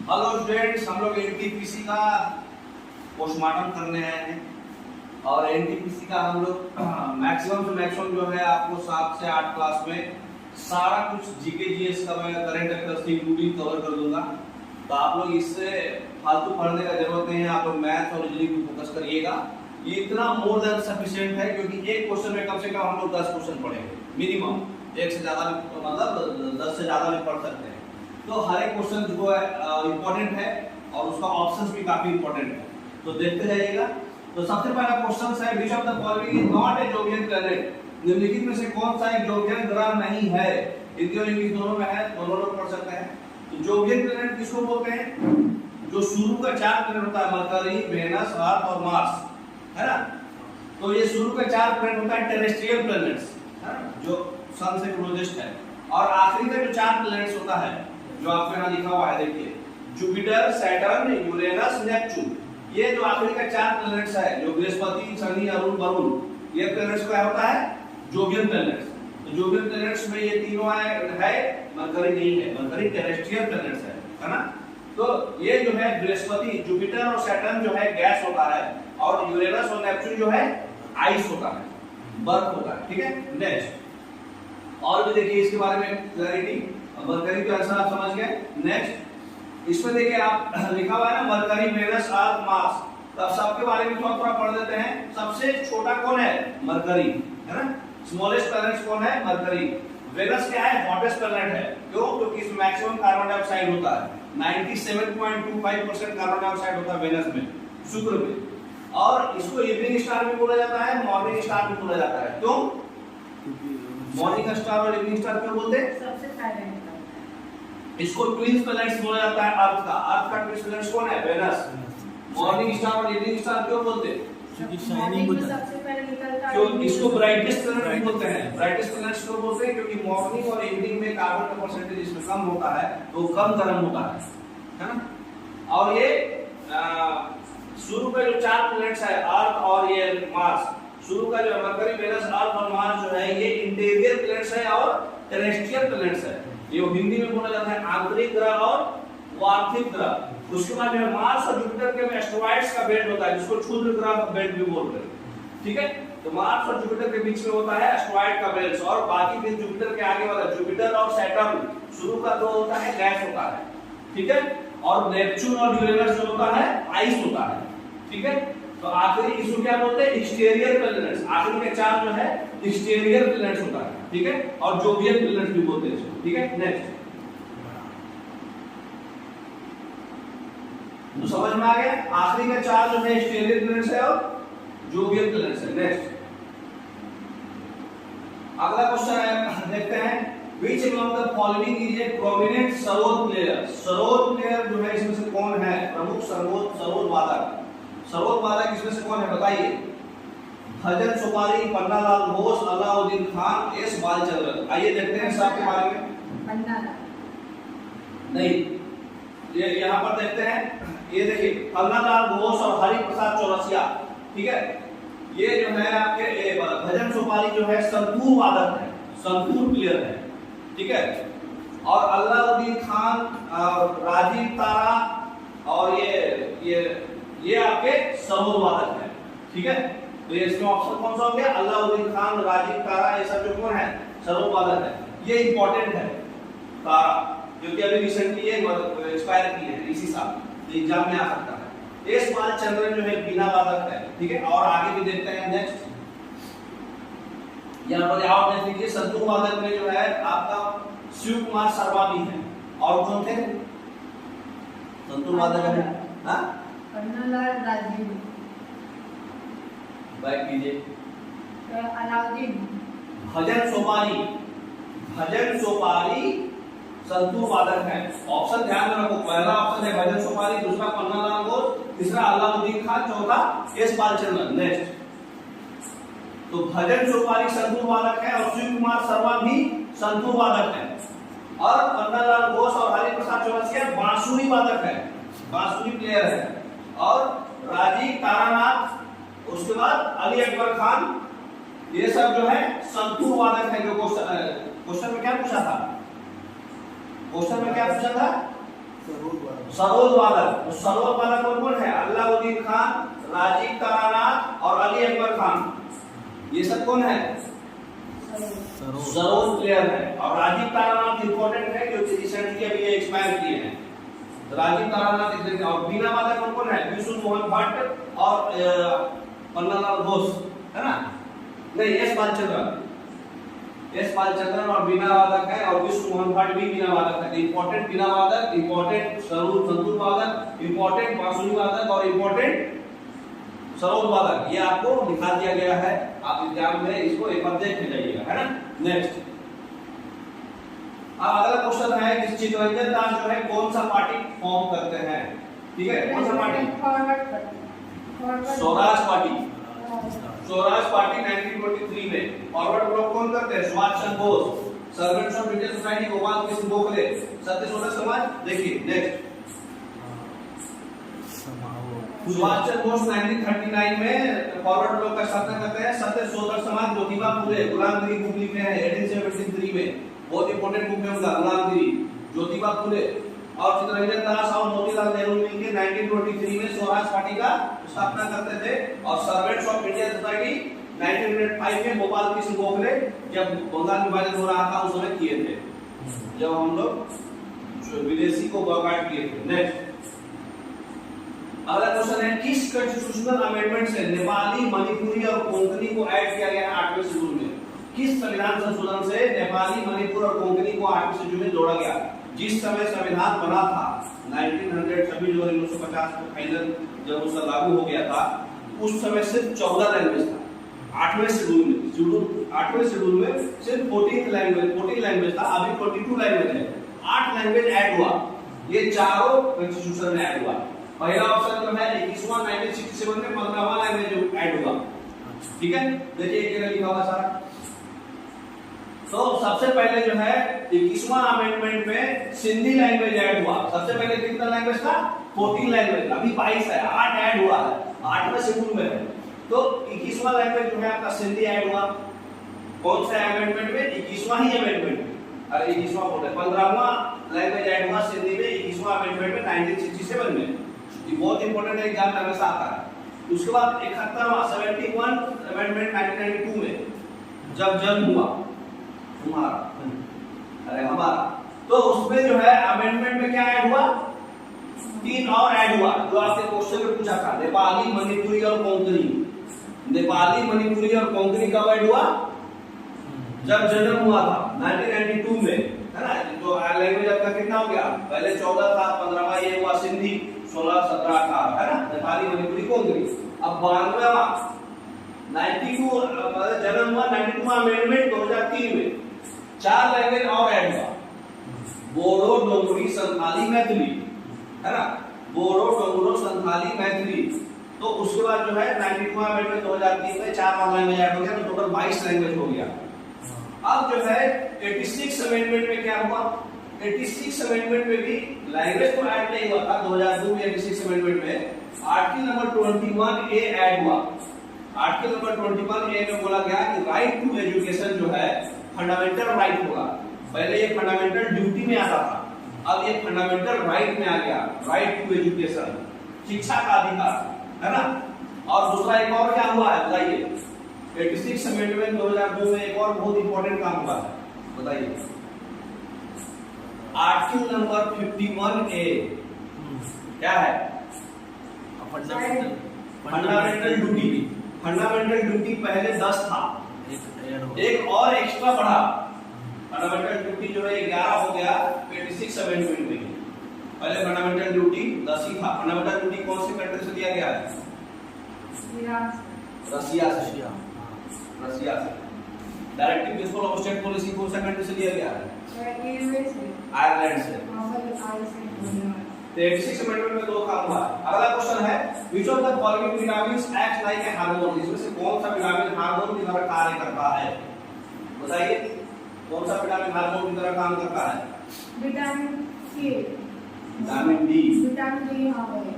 Hello students, हम लोग NTPC का पोस्टमार्टम करने आए हैं और एनटीपीसी का हम लोग मैक्सिमम से मैक्सिमम जो है आपको 7 से 8 क्लास में सारा कुछ जीके जीएस का मैं करंट अफेयर्स की इंक्लूडिंग कवर कर दूंगा। तो आप लोग इससे फालतू पढ़ने का जरूरत नहीं है, आप लोग मैथ और रीजनिंग पे फोकस करिएगा। ये इतना मोर देन सफिशिएंट है क्योंकि एक क्वेश्चन में कम से कम हम लोग 10 क्वेश्चन पढ़ेंगे मिनिमम। एक से ज्यादा मतलब 10 से ज्यादा भी पढ़ सकते हैं। तो हर एक क्वेश्चन जो है इंपॉर्टेंट है और उसका ऑप्शंस भी काफी इंपॉर्टेंट है, तो देखते जाइएगा। तो सबसे पहला क्वेश्चन है, which of the following is not a Jovian planet? निम्नलिखित में से कौन सा एक जोवियन ग्रह नहीं है? हिंदी और इंग्लिश दोनों में है, दोनों लोग पढ़ सकते हैं। तो जोवियन प्लैनेट किसको बोलते हैं? जो शुरू का 4 प्लैनेट होता है, मरकरी, वेनस, अर्थ और मार्स, है ना। तो ये शुरू का 4 प्लैनेट होता है टेरेस्ट्रियल प्लैनेट्स, है ना, जो सन से क्लोजेस्ट है। और आखिरी का जो 4 प्लैनेट्स होता है जो आपको यहाँ लिखा हुआ है, देखिए, जुपिटर, सैटर्न, यूरेनस, नेपच्यून। ये जो आखिरी का 4 प्लैनेट्स है, जो बृहस्पति, शनि, अरुण, वरुण, ये प्लैनेट्स क्या होता है? Jovian planets. तो जोवियन प्लैनेट्स में ये तीनों है, मरकरी नहीं है, मरकरी टेरेस्ट्रियल प्लैनेट्स है ना। तो ये जो है बृहस्पति, जुपिटर और सैटर्न जो है गैस होता है, और यूरेनस और नेपच्यून जो है आइस होता है, बर्फ होता है। ठीक है, नेक्स्ट और भी देखिए इसके बारे में क्लैरिटी। मरकरी का आंसर आप समझ गए। नेक्स्ट इसमें देखिए आप लिखा हुआ है ना, मरकरी, वेनस, अर्थ, मार्स। तो सबके बारे में थोड़ा पढ़ लेते हैं। सबसे छोटा कौन है? मरकरी, है ना। स्मॉलेस्ट प्लैनेट कौन है? मरकरी। वेनस क्या है? हॉटेस्ट प्लैनेट है। क्यों? क्योंकि इसमें मैक्सिमम कार्बन डाइऑक्साइड होता है, 97.25% कार्बन डाइऑक्साइड होता है वेनस में, शुक्र में। और इसको इवनिंग स्टार भी बोला जाता है, मॉर्निंग स्टार भी बोला जाता है। क्यों मॉर्निंग स्टार और इवनिंग स्टार क्यों बोलते हैं? सबसे साइलेंट इसको ट्विन प्लैनेट्स बोला जाता है। अर्थ का ट्विन प्लैनेट्स कौन है? वेनस। मॉर्निंग स्टार और इवनिंग स्टार क्यों बोलते हैं? क्योंकि शाइनिंग होता है, सबसे पहले निकलता है। क्यों इसको ब्राइटेस्ट प्लैनेट भी बोलते हैं? ब्राइटेस्ट प्लैनेट्स क्यों बोलते हैं? क्योंकि मॉर्निंग और इवनिंग में कार्बन का परसेंटेज इसमें कम होता है, तो कम गर्म होता है ना। और ये शुरू में जो 4 प्लैनेट्स है, अर्थ और ये मार्स, शुरू का जो मरकरी, वेनस, अर्थ और मार्स जो है ये इंटीरियर प्लैनेट्स है और टेरेस्ट्रियल प्लैनेट्स है। ये हिंदी में बोला जाता है आंतरिक ग्रह और वार्षिक ग्रह। उसके बाद जो है मार्स और जुपिटर के में एस्टेरॉइड्स का बेल्ट होता है, जिसको क्षुद्र ग्रह का बेल्ट भी बोलते हैं। ठीक है, तो मार्स और जुपिटर के बीच में होता है एस्टेरॉइड का बेल्ट, और बाकी फिर जुपिटर के आगे वाला जुपिटर और सैटर्न शुरू का जो होता है गैस होता है। ठीक है, और नेपच्यून और यूरेनस जो होता है आइस होता है। ठीक है, तो आखिरी इसको क्या बोलते हैं? Exterior planets. आखिरी के 4 जो है एक्सटीरियर प्लैनेट्स होता है। ठीक है, और जोवियन प्लैनेट्स भी बोलते हैं इसको। ठीक है, नेक्स्ट तो समझ में आ गया। आखिरी का 4 जो है एक्सटीरियर प्लैनेट्स है और जोवियन प्लैनेट्स है। नेक्स्ट अगला क्वेश्चन है, देखते हैं, which among the following is a prominent sarod player? Sarod player जो है इसमें से कौन है? प्रमुख सरोद वादक। सरोद वादक इसमें से कौन है बताइए? भजन सुपारी, पन्नालाल घोष, अलाउद्दीन खान, एस बालचंद्रन। आइए देखते हैं सबके बारे में। पन्नालाल नहीं, ये यहाँ पर देखते हैं, ये देखिए पन्नालाल घोष और हरि प्रसाद चौरसिया। ठीक है, ये जो है आपके भजन सुपारी जो है संतूर वादक है, संतूर प्लेयर है। ठीक है, और अलाउद्दीन खान, राजीव तारा और ये आपके सरोद वादक है। ठीक है, तो ये इसमें ऑप्शन कौन सा हो गया? अलाउद्दीन खान, राजीव तारा, ये सब जो कौन है? सरोद वादक है। ये इंपॉर्टेंट है तारा, क्योंकि अभी रिसेंटली ये एक्सपायर की है इसी साल, एग्जाम में आ सकता है। एस बालचंद्रन जो है बिना वादक है। ठीक है, और आगे भी देखते हैं। नेक्स्ट यहाँ पर आप देख लीजिए, संतूर वादक में जो है आपका शिव कुमार शर्मा भी है। और कौन थे संतूर वादक में? हाँ, पन्नालाल, राजीव, बैक कीजिए, अलाउद्दीन, भजन सोपारी संतूर वादक है। ऑप्शन ध्यान में रखो, पहला ऑप्शन है भजन सोपारी, दूसरा पन्नालाल घोष, तीसरा अलाउद्दीन खान, चौथा एस बालचंद्रन। नेक्स्ट तो भजन सोपारी संतूर वादक है और शिव कुमार शर्मा भी संतूर वादक है, और पन्नालाल घोष और हरि प्रसाद चौरसिया बांसुरी वादक है, बांसुरी प्लेयर है। और राजीव तारानाथ, उसके बाद अली अकबर खान, ये सब जो है संतूर वादक है। जो क्वेश्चन में क्या पूछा था? क्वेश्चन में क्या पूछा था? सरोद वादक। तो सरोद वादक कौन कौन है? अलाउद्दीन खान, राजीव ताराना और अली अकबर खान। ये सब कौन है? सरोद प्लेयर है। और राजीव तारानाथ इंपॉर्टेंट है क्योंकि रिसेंटली अभी ये एक्सपायर किए हैं। राजीव तारानाथ देख लेते हैं। और बीना वादक कौन कौन है? विष्णु मोहन भट्ट और पन्नालाल घोष, है ना? नहीं, एस बालचंद्रन और बीना वादक है, और विष्णु मोहन भट्ट भी बीना वादक है। इंपॉर्टेंट बीना वादक, इंपॉर्टेंट सरोद संतूर वादक, इंपॉर्टेंट बांसुरी वादक और इंपॉर्टेंट सरोद वादक। ये आपको दिखा दिया गया है, आप एग्जाम में इसको एक बार देख जाइएगा, है ना? नेक्स्ट, अब अगला क्वेश्चन है कि चित्तरंजन दास जो है कौन सा पार्टी फॉर्म करते हैं? ठीक है, कौन सा party? Swaraj party. Swaraj party 1923 में। फॉरवर्ड ब्लॉक कौन करते हैं? Subhash Chandra Bose, servants of Indian society Gopal Krishna Gokhale, Satyashodhak Samaj. देखिए नेक्स्ट, सुभाष चंद्र बोस 1939 में फॉरवर्ड ब्लॉक का स्थापना करते हैं। सत्यशोधक समाज ज्योतिबा फुले गुलामगिरी बुक लिखे हैं 1873 में। बहुत इंपॉर्टेंट बुक है उनका, गुलामगिरी, ज्योतिबा फुले। और चित्तरंजन दास और मोतीलाल नेहरू मिलकर 1923 में स्वराज पार्टी का स्थापना करते थे। और सर्वेंट्स ऑफ इंडियन सोसाइटी 1905 में गोपाल कृष्ण गोखले जब बंगाल विभाजन हो रहा था उस समय किए थे, जब हम लोग विदेशी को बॉयकॉट किए थे। नेक्स्ट, अगला क्वेश्चन है किस कॉन्स्टिट्यूशनल अमेंडमेंट से नेपाली, मणिपुरी और कोंकणी को ऐड किया गया है 8वें शेड्यूल में? किस संविधान संशोधन से नेपाली, मणिपुर और कोंकणी को 8वें शेड्यूल में जोड़ा गया? जिस समय संविधान बना था 1900 26 जनवरी 1950 को फाइनल जब उसका लागू हो गया था, उस समय सिर्फ 14 लैंग्वेज था 8वें शेड्यूल में। 8वें शेड्यूल में सिर्फ 14 लैंग्वेज था, अभी 22 लैंग्वेज है। 8 लैंग्वेज ऐड हुआ, ये चारों कॉन्स्टिट्यूशन में ऐड हुआ। पहला ऑप्शन जो है 21वां 1967 में 15वां लैंग्वेज ऐड हुआ। ठीक है, देखिए क्या लिखा हुआ सारा। तो सबसे पहले जो है 21वां अमेंडमेंट में सिंधी लैंग्वेज ऐड हुआ। सबसे पहले कितना लैंग्वेज था? 14 लैंग्वेज, अभी 22 है, 8 ऐड हुआ है, 8वें शेड्यूल में है। तो 21वां लैंग्वेज जो है आपका सिंधी ऐड हुआ। कौन सा अमेंडमेंट में? 21वां ही अमेंडमेंट। अरे 21वां बोल रहे, 15वां लैंग्वेज ऐड हुआ सिंधी में 21वां अमेंडमेंट में 1967 में। ये बहुत इंपॉर्टेंट है, एग्जाम में हमेशा आता है। उसके बाद 71वां 71 अमेंडमेंट 1992 में जब जन्म हुआ तुम्हारा, अरे हमारा, तो उसमें जो है अमेंडमेंट में क्या ऐड हुआ? 3 और ऐड हुआ जो आपसे क्वेश्चन में पूछा था, नेपाली, मणिपुरी और कोंकणी। नेपाली, मणिपुरी और कोंकणी कब ऐड हुआ? जब जन्म हुआ था 1992 में, है ना? जो लैंग्वेज आपका कितना हो गया? पहले 14 था, 15वां ये हुआ सिंधी, 16, 17, 18, है ना? नेपाली, मणिपुरी, कोंकणी। अब 92वां 92 जन्म हुआ 92वां अमेंडमेंट 2003 में 4 लैंग्वेज और ऐड हुआ, बोडो, डोगरी, संथाली, मैथिली, है ना? बोडो, डोगरो, संथाली, मैथिली। तो उसके बाद जो है 92वां अमेंडमेंट 2003 में 4 और लैंग्वेज ऐड हो गया, तो टोटल 22 लैंग्वेज हो गया। अब जो है 86 अमेंडमेंट में क्या हुआ? 86 अमेंडमेंट में भी लैंग्वेज तो ऐड नहीं हुआ था 2002 में। 86 अमेंडमेंट में आर्टिकल नंबर 21A ऐड हुआ। आर्टिकल नंबर 21A में बोला गया कि राइट टू एजुकेशन जो है फंडामेंटल राइट होगा। पहले ये फंडामेंटल ड्यूटी में आता था, अब ये फंडामेंटल राइट में आ गया। राइट टू एजुकेशन, शिक्षा का अधिकार, है ना? और दूसरा एक और क्या हुआ है बताइए? 86 अमेंडमेंट 2002 में एक और बहुत इंपॉर्टेंट काम हुआ है, बताइए। आर्टिकल नंबर 51A क्या है? Fundamental duty. फंडामेंटल ड्यूटी पहले 10 था, एक और एक्स्ट्रा बढ़ा। फंडामेंटल ड्यूटी जो है 11 हो गया 86 अमेंडमेंट में। पहले फंडामेंटल ड्यूटी 10 ही था। फंडामेंटल ड्यूटी कौन से कंट्री से दिया गया है? रसिया से। रसिया से। Directive principle of state policy कौन सा कंट्री से दिया गया है? आयरलैंड से। 86 अमेंडमेंट में 2 काम हुआ। अगला क्वेश्चन है which of the following vitamins act like a hormone? इसमें से कौन सा विटामिन हार्मोन की तरह कार्य करता है? बताइए, कौन सा विटामिन हार्मोन की तरह काम करता है? विटामिन के, विटामिन डी। Vitamin D. हां भाई,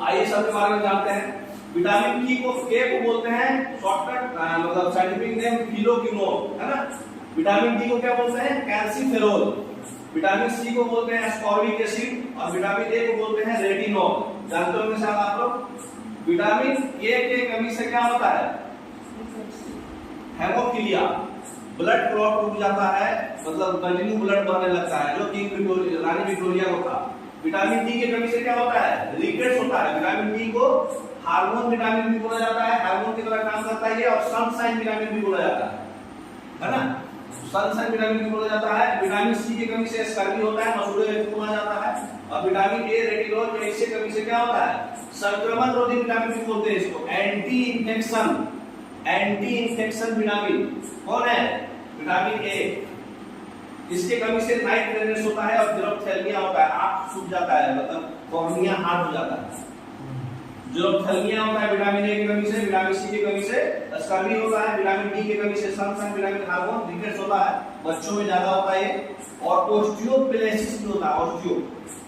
आइए सब के बारे में जानते हैं। विटामिन के को बोलते हैं शॉर्टकट, मतलब साइंटिफिक नेम फिलोक्विनोल, है ना? विटामिन डी को क्या बोलते हैं? कैल्सीफेरोल। विटामिन सी को बोलते हैं एस्कॉर्बिक एसिड और विटामिन ए को बोलते हैं रेटिनॉल। जानते होंगे शायद आप लोग। विटामिन ए के कमी से क्या होता है? हेमोफीलिया, ब्लड क्लॉट रुक जाता है, मतलब कंटिन्यू ब्लड बहने लगता है, जो किंग रानी विक्टोरिया को था। विटामिन डी की कमी से क्या होता है? रिकेट्स होता है। विटामिन डी को हार्मोन विटामिन भी बोला जाता है, हार्मोन की तरह काम करता है ये, और सनशाइन विटामिन भी बोला जाता है ना। सनशाइन विटामिन भी बोला जाता है। विटामिन सी की कमी से स्कर्वी होता है, मसूड़े में बोला जाता है। और विटामिन ए रेटिनॉल इससे कमी से क्या होता है? संक्रमण रोधी विटामिन भी बोलते हैं इसको। एंटी इन्फेक्शन विटामिन कौन है? Vitamin A. इसके कमी से नाइट ब्लाइंडनेस होता है और जेरोप्थेल्मिया होता है, आंख सूख जाता है, मतलब कॉर्निया हार्ड हो जाता है। जेरोप्थेल्मिया होता है विटामिन ए की कमी से, विटामिन सी की कमी से स्कर्वी होता है, विटामिन डी की कमी से सनशाइन विटामिन हार्मोन रिकेट्स होता है, बच्चों में ज्यादा होता है ये। और ऑस्टियोपेलेसिस भी होता है, ऑस्टियो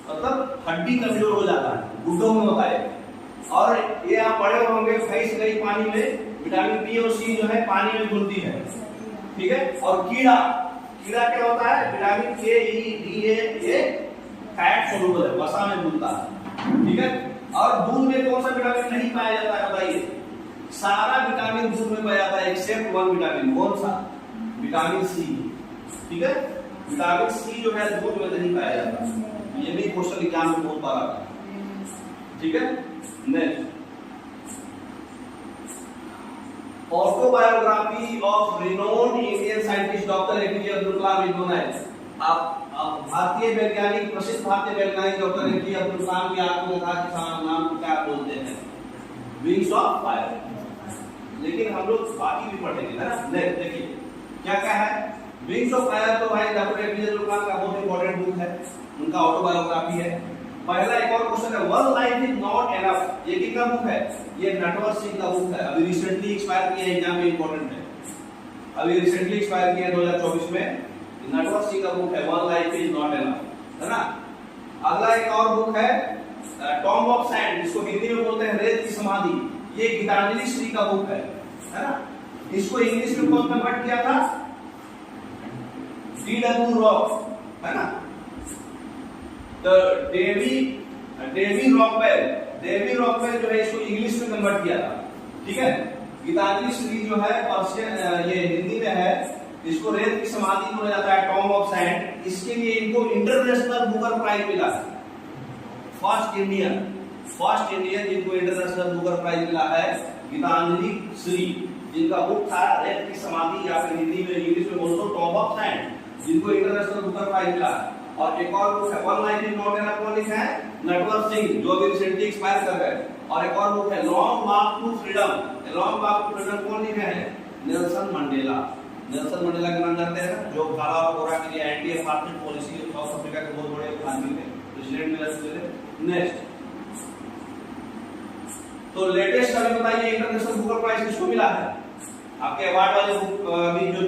मतलब हड्डी कमजोर हो जाता है, गुड्डों में होता है। और ये आप पढ़े होंगे, फैस गई पानी में, विटामिन बी और सी जो है पानी में घुलती है, ठीक है। और कीड़ा क्या होता है? विटामिन के, ई, डी, ए फैट सोलुबल है, वसा में घुलता है, ठीक है। और दूध में कौन सा विटामिन नहीं पाया जाता है बताइए? सारा विटामिन दूध में पाया जाता है एक्सेप्ट वन विटामिन। कौन सा? विटामिन सी, ठीक है। विटामिन सी जो है दूध में नहीं पाया जाता। ये भी क्वेश्चन एग्जाम में बहुत बार आता है, ठीक है। Next, autobiography of renowned Indian scientist doctor APJ Abdul Kalam is known as. आप भारतीय वैज्ञानिक, प्रसिद्ध भारतीय वैज्ञानिक डॉक्टर एपीजे अब्दुल कलाम की आत्मकथा नाम को क्या बोलते हैं? Wings of fire. लेकिन हम लोग बाकी भी पढ़ेंगे, है ना। नेक्स्ट देखिए क्या क्या है। विंग्स ऑफ फायर तो भाई डॉक्टर एपीजे अब्दुल कलाम का बहुत इंपॉर्टेंट बुक है, उनका ऑटोबायोग्राफी है। पहला एक और क्वेश्चन है, one life is not enough. ये किसका बुक है? ये नटवर सिंह का बुक है, अभी रिसेंटली एक्सपायर किया है, एग्जाम में इंपॉर्टेंट है, अभी रिसेंटली एक्सपायर किया 2024 में। नटवर सिंह का बुक है one life is not enough, है ना। अगला एक और बुक है टॉम्ब ऑफ सैंड, जिसको हिंदी में बोलते हैं रेत की समाधि। ये गीतांजलि श्री का बुक है ना। इसको इंग्लिश में कौन कन्वर्ट किया था? D.W. रॉक, है ना। तो डेवी रॉकवेल जो है इसको इंग्लिश में कन्वर्ट किया था, ठीक है। गीतांजलि श्री जो है पर्शियन, ये हिंदी में है, इसको रेत की समाधि बोला जाता है, टॉम्ब ऑफ सैंड। इसके लिए इनको इंटरनेशनल बुकर प्राइज मिला है। फर्स्ट इंडियन जिनको इंटरनेशनल बुकर प्राइज मिला है गीतांजलि श्री, जिनका बुक था रेत की समाधि, या फिर हिंदी में इंग्लिश में बोल दो टॉम्ब ऑफ सैंड, जिनको इंटरनेशनल बुकर प्राइज मिला है। और एक और बुक है one life is not enough, कौन लिखा है? नटवर सिंह, जो अभी रिसेंटली एक्सपायर कर गए। और एक और बुक है Long Walk to Freedom. Long Walk to Freedom कौन लिखे हैं? Nelson Mandela. नेल्सन मंडेला का नाम जानते हैं, जो काला और गोरा के लिए anti apartment policy, south Africa के बहुत बड़े आदमी थे, प्रेसिडेंट मिले। नेक्स्ट, तो लेटेस्ट अभी बताइए इंटरनेशनल बुकर प्राइज किसको मिला है? आपके अवार्ड वाले बुक अभी जो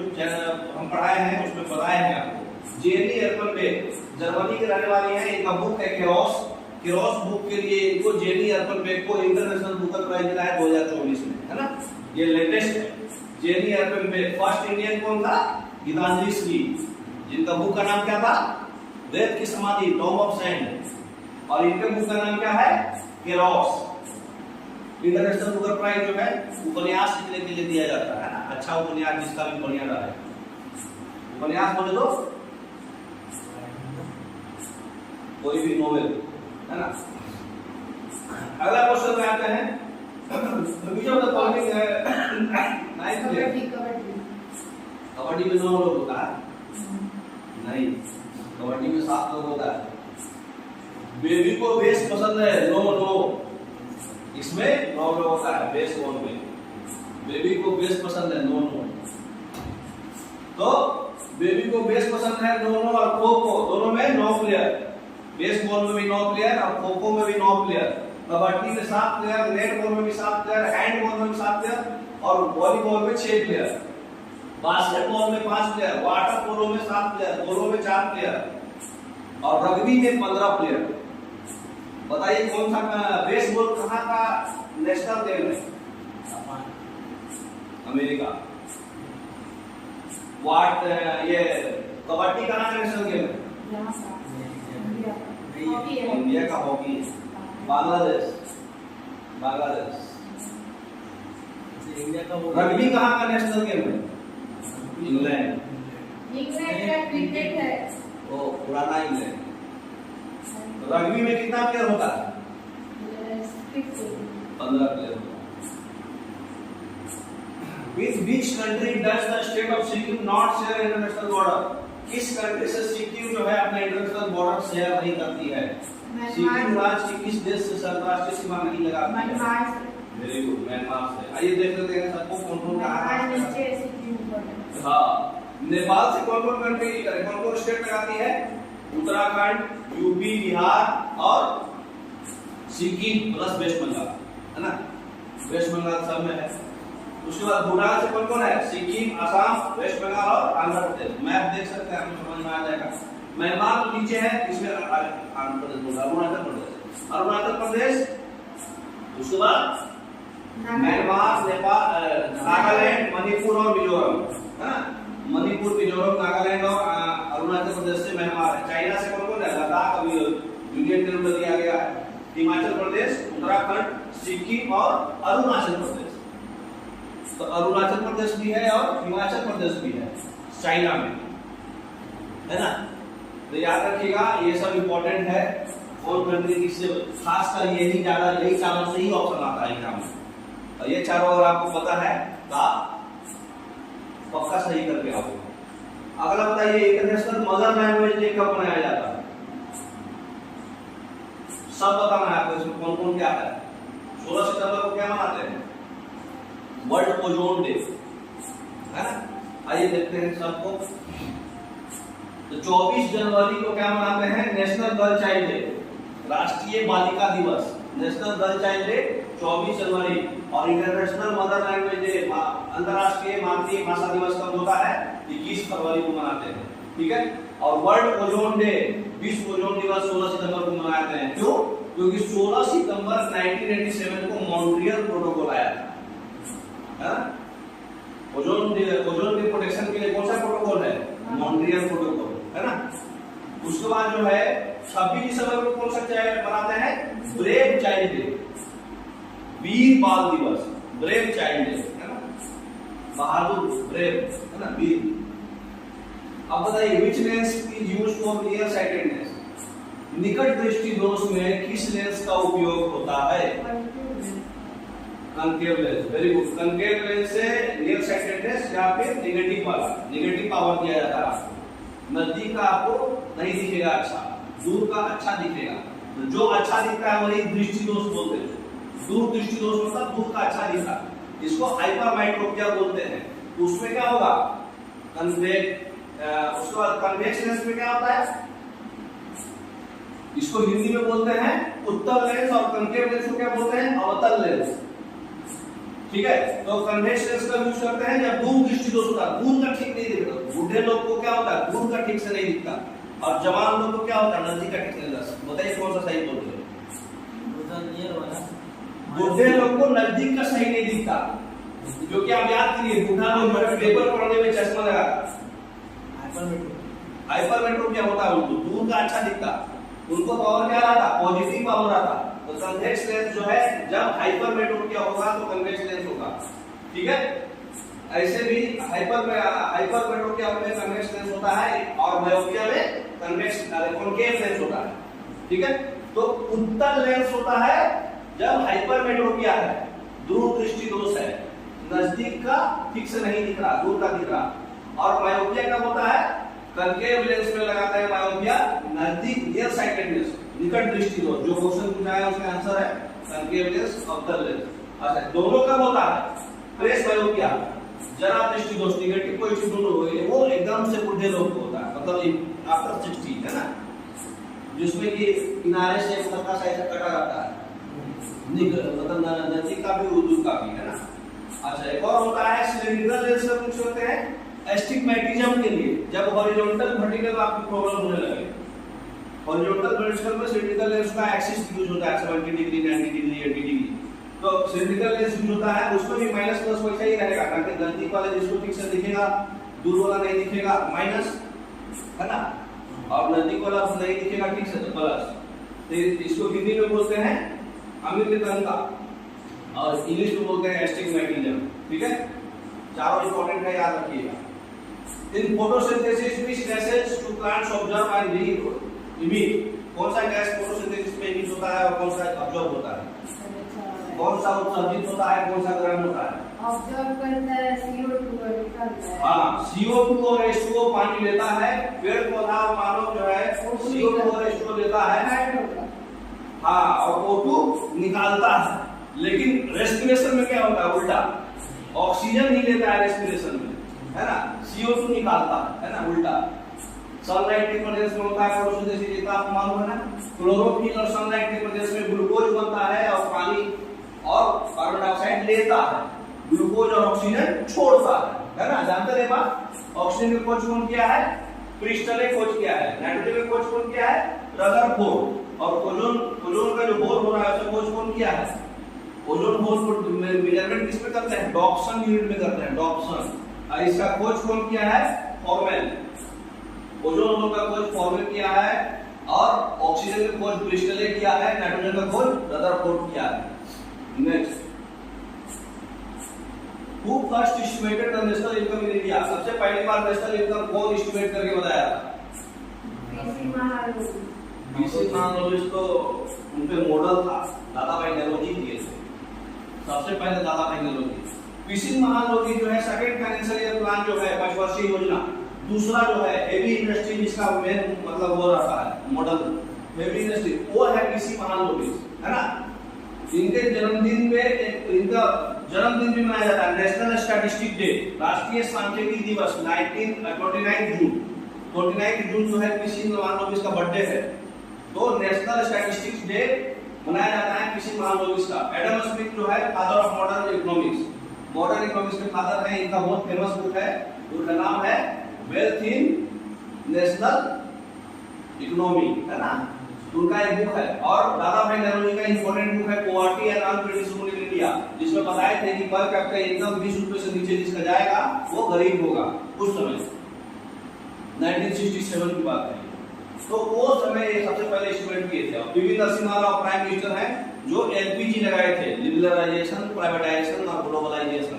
हम पढ़ाए हैं उसमें बताए हैं आपको। जेनी एर्पनबेक जर्मनी के रहने वाली हैं, इनका बुक है केरोस बुक के लिए इनको जेनी एर्पनबेक को इंटरनेशनल बुकर प्राइज मिला है 2024 में, है ना। ये लेटेस्ट है जेनी एर्पनबेक। फर्स्ट इंडियन कौन था? गीतांजलि श्री, जिनका बुक का नाम क्या था? रेत की समाधि, टॉम्ब ऑफ सैंड। और इनके बुक का नाम क्या है? केरोस। इंटरनेशनल बुकर प्राइज जो है उपन्यास लिखने के लिए दिया जाता है ना, अच्छा उपन्यास जिसका भी बढ़िया रहा है। उपन्यास बोले तो कोई भी नोवेल, है ना। अगला क्वेश्चन में आते हैं, कबड्डी में 9 लोग होता है? नहीं, कबड्डी में 7 लोग होता है। बेबी को बेस पसंद है, नो, इसमें 9 लोग होता है बेस बॉल में। बेबी को बेस पसंद है, नो। तो बेबी को बेस पसंद है, नो, और खो-खो दोनों में 9 प्लेयर। बेसबॉल में भी 9 प्लेयर और खो-खो में भी 9 प्लेयर। कबड्डी में 7 प्लेयर, नेटबॉल में भी 7 प्लेयर, हैंडबॉल में भी 7 प्लेयर और वॉलीबॉल में 6 प्लेयर। बास्केटबॉल में 5 प्लेयर, वाटर पोलो में 7 प्लेयर, पोलो में 4 प्लेयर और रग्बी में 15 प्लेयर। बताइए कौन सा बेसबॉल कहाँ का नेशनल गेम है? अमेरिका। ये कबड्डी कहाँ का नेशनल गेम है? यहाँ का इंडिया का हॉकी है। इंडिया का हॉकी है। बांग्लादेश, बांग्लादेश। इंडिया का रग्बी कहाँ का नेशनल गेम है? इंग्लैंड। इंग्लैंड का क्रिकेट है। ओ पुराना इंग्लैंड। रग्बी में कितना प्लेयर होता है? 15 प्लेयर होता है। With which country does the state of Sikkim not share international border? किस कंट्री से सिक्किम जो है अपना इंटरनेशनल बॉर्डर शेयर नहीं करती है? सिक्किम राज्य की किस देश से अंतरराष्ट्रीय सीमा नहीं लगाती है? म्यांमार से। वेरी गुड, म्यांमार से। आइए देख लेते हैं सबको कौन कौन म्यांमार कहाँ। नीचे सिक्किम ऊपर। हाँ, नेपाल से कौन कौन कंट्री कौन कौन स्टेट लगाती है? उत्तराखंड, यूपी, बिहार और सिक्किम प्लस वेस्ट बंगाल, है ना? वेस्ट बंगाल सब में है। उसके बाद भूटान से कौन कौन है? सिक्किम, असम, वेस्ट बंगाल और आंध्र प्रदेश। मैप देख सकते हैं, आपको समझ में आ जाएगा। म्यांमार तो नीचे है, इसमें आंध्र प्रदेश बोला, अरुणाचल प्रदेश, अरुणाचल प्रदेश। उसके बाद म्यांमार, नेपाल, नागालैंड, मणिपुर और मिजोरम, है ना? मणिपुर, मिजोरम, नागालैंड और अरुणाचल प्रदेश से म्यांमार है। चाइना से कौन कौन है? लद्दाख अभी यूनियन टेरिटरी में दिया गया है। हिमाचल प्रदेश, उत्तराखंड, सिक्किम और अरुणाचल प्रदेश। तो अरुणाचल प्रदेश भी है और हिमाचल प्रदेश भी है चाइना में, है ना? तो याद रखिएगा, ये सब इंपॉर्टेंट है। कौन कंट्री किससे, खासकर यही ज्यादा, यही चारों से ही ऑप्शन आता है एग्जाम में। और ये चारों अगर आपको पता है तो आप पक्का सही करके आओगे। अगला बताइए, इंटरनेशनल मदर लैंग्वेज डे कब मनाया जाता है? सब बताना है आपको, इसमें कौन कौन क्या है। 16 सितंबर को क्या मनाते हैं? वर्ल्ड ओजोन डे, है ना? आइए देखते हैं सबको। तो 24 जनवरी को क्या मनाते हैं? नेशनल गर्ल चाइल्ड डे, राष्ट्रीय बालिका दिवस। नेशनल गर्ल चाइल्ड डे 24 जनवरी। और इंटरनेशनल मदर लैंग्वेज डे, अंतरराष्ट्रीय मातृ भाषा दिवस कब होता है? 21 फरवरी को मनाते हैं, ठीक है? और वर्ल्ड ओजोन डे, विश्व ओजोन दिवस 16 सितंबर को मनाते हैं। क्यों? क्योंकि 16 सितंबर 1987 को मॉन्ट्रियल प्रोटोकॉल आया था, है ना? ओजोन के प्रोटेक्शन के लिए कौन सा प्रोटोकॉल है? मॉन्ट्रियल प्रोटोकॉल, है ना? उसके बाद जो है 26 दिसंबर को कौन सा मनाते हैं? ब्रेव चाइल्ड डे, वीर बाल दिवस, ब्रेव चाइल्ड डे, है ना? बहादुर, ब्रेव, है ना? वीर। अब बताइए, which lens is used for near sightedness? निकट दृष्टि दोष में किस लेंस का उपयोग होता है? Concave lens. Very good. Concave lens से नियर साइटेडनेस या फिर नेगेटिव वाला, नेगेटिव पावर दिया जाता है आपको। नजदीक का आपको नहीं दिखेगा अच्छा, दूर का अच्छा दिखेगा। तो जो अच्छा दिखता है वही दृष्टि दोष बोलते हैं। दूर दृष्टि दोष मतलब दूर का अच्छा दिखा, इसको हाइपरमेट्रोपिया बोलते हैं। उसमें क्या होगा? उसके बाद कन्वेक्स लेंस में क्या होता है? इसको हिंदी में बोलते हैं उत्तल लेंस, और कनकेव लेंस को क्या बोलते हैं? अवतल लेंस, ठीक है? तो कन्वेक्स लेंस का यूज करते हैं जब दूर दृष्टि दोष होता है, दूर का ठीक नहीं दिखता। बूढ़े लोग को क्या होता है? दूर का ठीक से नहीं दिखता। और जवान लोग को क्या होता है? नजदीक का ठीक से नहीं दिखता। बताइए कौन सा सही बोल रहे हैं? बूढ़े लोग को नजदीक का सही नहीं दिखता, क्योंकि आप याद करिए, बूढ़ा लोग पेपर पढ़ने में चश्मा लगाता, हाइपरमेट्रोपिया होता है, उनको दूर का अच्छा दिखता, उनको पावर क्या आता? पॉजिटिव पावर आता। तो कन्वेक्स लेंस जो है, जब हाइपरमेट्रोपिया होगा तो कन्वेक्स लेंस होगा, ठीक है? ऐसे भी हाइपरमेट्रोपिया में कन्वेक्स लेंस होता है और मायोपिया में कॉनकेव लेंस होता है, ठीक है? तो उत्तल लेंस होता है जब हाइपरमेट्रोपिया है, दूर दृष्टि दोष है, नजदीक का ठीक से नहीं दिख रहा, दूर का दिख रहा। और मायोपिया कब होता है? कनकेव लेंस में लगाते हैं मायोपिया, नजदीक, नियर साइटेडनेस, निकट दृष्टि दोष। जो क्वेश्चन पूछा है उसका आंसर है कनकेव लेंस, अवतल लेंस। अच्छा, दोनों कब होता है? प्रेस मायोपिया, जरा दृष्टि दोष, निगेटिव पॉजिटिव दोनों होंगे, वो एकदम से बूढ़े लोग को होता है, मतलब आफ्टर 60, है ना? जिसमें कि किनारे से पतला सा कटा जाता है, मतलब नजदीक का भी दूर का भी, है ना? अच्छा, एक और होता है सिलिंड्रिकल लेंस में कुछ होते हैं एस्टिग्मेटिज्म के लिए, जब हॉरिजॉन्टल वर्टिकल आपको प्रॉब्लम होने लगे। हॉरिजॉन्टल वर्टिकल में सिलिंड्रिकल लेंस का एक्सिस यूज होता है, 70 डिग्री, 90 डिग्री, 80 डिग्री। तो सिलिंड्रिकल लेंस यूज होता है, उसमें भी माइनस प्लस वैसा ही रहेगा, ताकि नजदीक वाले जिसको ठीक से दिखेगा, दूर वाला नहीं दिखेगा, माइनस, है ना? और नजदीक वाला नहीं दिखेगा ठीक से तो प्लस। तो इसको हिंदी में बोलते हैं अम्लीयतंता और इंग्लिश में बोलते हैं एस्टिग्मेटिज्म। ठीक है, चारों इंपॉर्टेंट है, याद रखिएगा। In photosynthesis which gases to plants observe and emit, कौन सा गैस फोटोसिंथेसिस में इमिट होता है और कौन सा ऑब्जर्व होता है? कौन सा उत्सर्जित होता है, कौन सा ग्रहण होता है? ऑब्जर्व करता है CO2 और निकालता है। हाँ, CO2 और H2O पानी लेता है, पेड़ पौधा और मानव जो है CO2 और H2O लेता है, हाँ, और O2 निकालता है। लेकिन रेस्पिरेशन में क्या होता है? उल्टा, ऑक्सीजन ही लेता है रेस्पिरेशन में, है ना, CO2 निकालता है ना, उल्टा। सनलाइट के प्रेजेंस में होता है फोटोसिंथेसिस, ये आपको मालूम है ना। क्लोरोफिल और सनलाइट के प्रेजेंस में ग्लूकोज बनता है और पानी और कार्बन डाइऑक्साइड लेता है, ग्लूकोज और ऑक्सीजन छोड़ता है ना, जानते हैं बात। ऑक्सीजन में खोज कौन किया है? क्रिस्टल ने खोज किया है। नाइट्रोजन में खोज कौन किया है? रदरफोर्ड। और ओजोन का जो होल हो रहा है उसका खोज कौन किया है? ओजोन होल को मेजरमेंट किस में करते हैं? डॉप्सन यूनिट में करते हैं, डॉप्सन। और इसका खोज कौन किया है? फॉर्मेल। ओजोन होल का खोज फॉर्मेल किया है और ऑक्सीजन का खोज क्रिस्टल ने किया है, नाइट्रोजन का खोज रदरफोर्ड किया है। Next, Who first estimated the national income in India? सबसे पहली बार नेशनल इनकम कौन एस्टिमेट करके बताया था? बीसी महालनोबिस तो उनपे मॉडल था, दादा भाई नौरोजी दिए थे सबसे पहले, दादा भाई नौरोजी। बीसी महालनोबिस जो है सेकंड फाइनेंशियल ईयर प्लान जो है 5 वर्षीय योजना, दूसरा जो है हेवी इंडस्ट्री जिसका मेन मतलब वो रहता है मॉडल हेवी इंडस्ट्री, वो है बीसी महालनोबिस, है ना। इनके जन्मदिन में इनका जन्मदिन भी मनाया जाता है, नेशनल स्टैटिस्टिक डे, राष्ट्रीय सांख्यिकी दिवस 29 जून जो है बीसी महालनोबिस का बर्थडे है, तो नेशनल स्टैटिस्टिक्स डे मनाया जाता है बीसी महालनोबिस का। एडम स्मिथ जो है father of modern economics, modern economics के फादर हैं, इनका बहुत फेमस बुक है, उनका नाम है वेल्थ इन नेशनल इकोनॉमी, है ना, उनका एक बुक है। और दादा भाई नौरोजी का इंपॉर्टेंट बुक है poverty and unpredictable in India, जिसमें बताए थे कि पर कैपिटा इनकम 20 रुपए से नीचे जिसका जाएगा वो गरीब होगा। उस समय 1967 की बात है, तो वो समय ये सबसे पहले एस्टिमेट किए थे। PV Narasimha Rao prime minister हैं जो एलपीजी लगाए थे, लिबरलाइजेशन, प्राइवेटाइजेशन और ग्लोबलाइजेशन।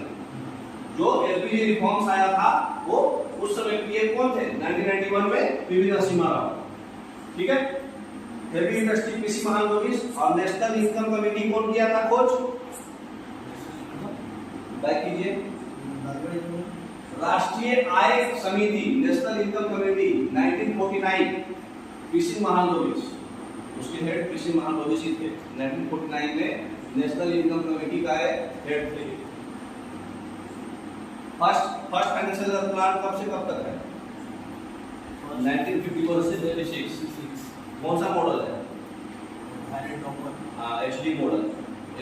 जो एलपीजी रिफॉर्म्स आया था वो उस समय पीएम कौन थे? 1991 में पीवी नरसिम्हा राव। ठीक है, हेवी इंडस्ट्री बीसी महालनोबिस और नेशनल इनकम कमेटी कौन किया था खोज? बैक कीजिए, राष्ट्रीय आय समिति, national income committee 1949, BC Mahalanobis, उसके हेड बीसी महालनोबिस ही थे। 1949 में नेशनल इनकम कमेटी का हेड थे। फर्स्ट फाइनेंशियल प्लान कब से कब तक है? 1951 से 56। कौन सा मॉडल है? एचडी मॉडल,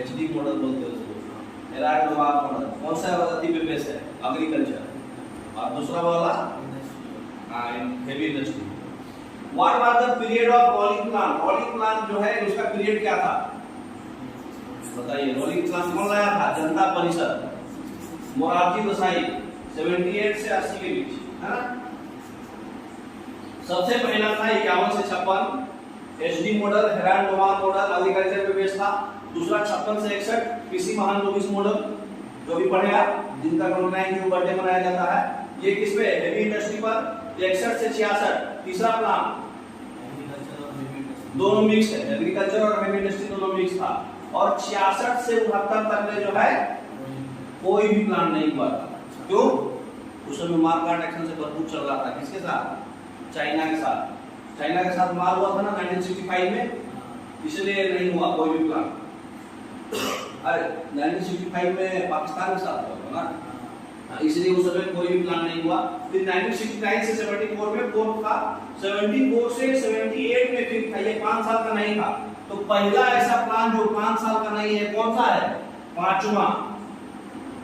एचडी मॉडल बोलते हैं उसको, एराड नवाब मॉडल। कौन सा आबादी पे बेस है? एग्रीकल्चर, और दूसरा वाला heavy industry. What was the period of rolling plan? Rolling plan जो है उसका पीरियड क्या था बताइए? रोलिंग प्लान कौन लाया था? जनता परिषद, मोरारजी देसाई, 78 से 80 के बीच, है ना। सबसे पहला था 51 से 56, एचडी मॉडल, हेराल्ड नोवाल मॉडल, एग्रीकल्चर पे बेस था। दूसरा 56 से 61 बीसी महालनोबिस मॉडल, जो भी पढ़े आप, जिनका 29 बर्थडे मनाया जाता है। ये किस पे? हेवी इंडस्ट्री पर। 61 से 66 तीसरा प्लान, दोनों मिक्स है, एग्रीकल्चर और हेवी इंडस्ट्री दोनों मिक्स था। और 66 से 69 तक में जो है कोई भी प्लान नहीं हुआ था। क्यों? उस समय मार्केट एक्शन से भरपूर चल रहा था। किसके साथ? चाइना के साथ। चाइना के साथ मार हुआ था ना 1965 में, इसलिए नहीं हुआ कोई भी प्लान। अरे 1965 में पाकिस्तान के साथ हुआ था ना, इसलिए उस समय कोई भी प्लान नहीं हुआ। फिर 1969 से 74 में फोर्थ था, 74 से 78 में फिर था। ये 5 साल का नहीं था। तो पहला ऐसा प्लान जो 5 साल का नहीं है कौन सा है? पांचवा।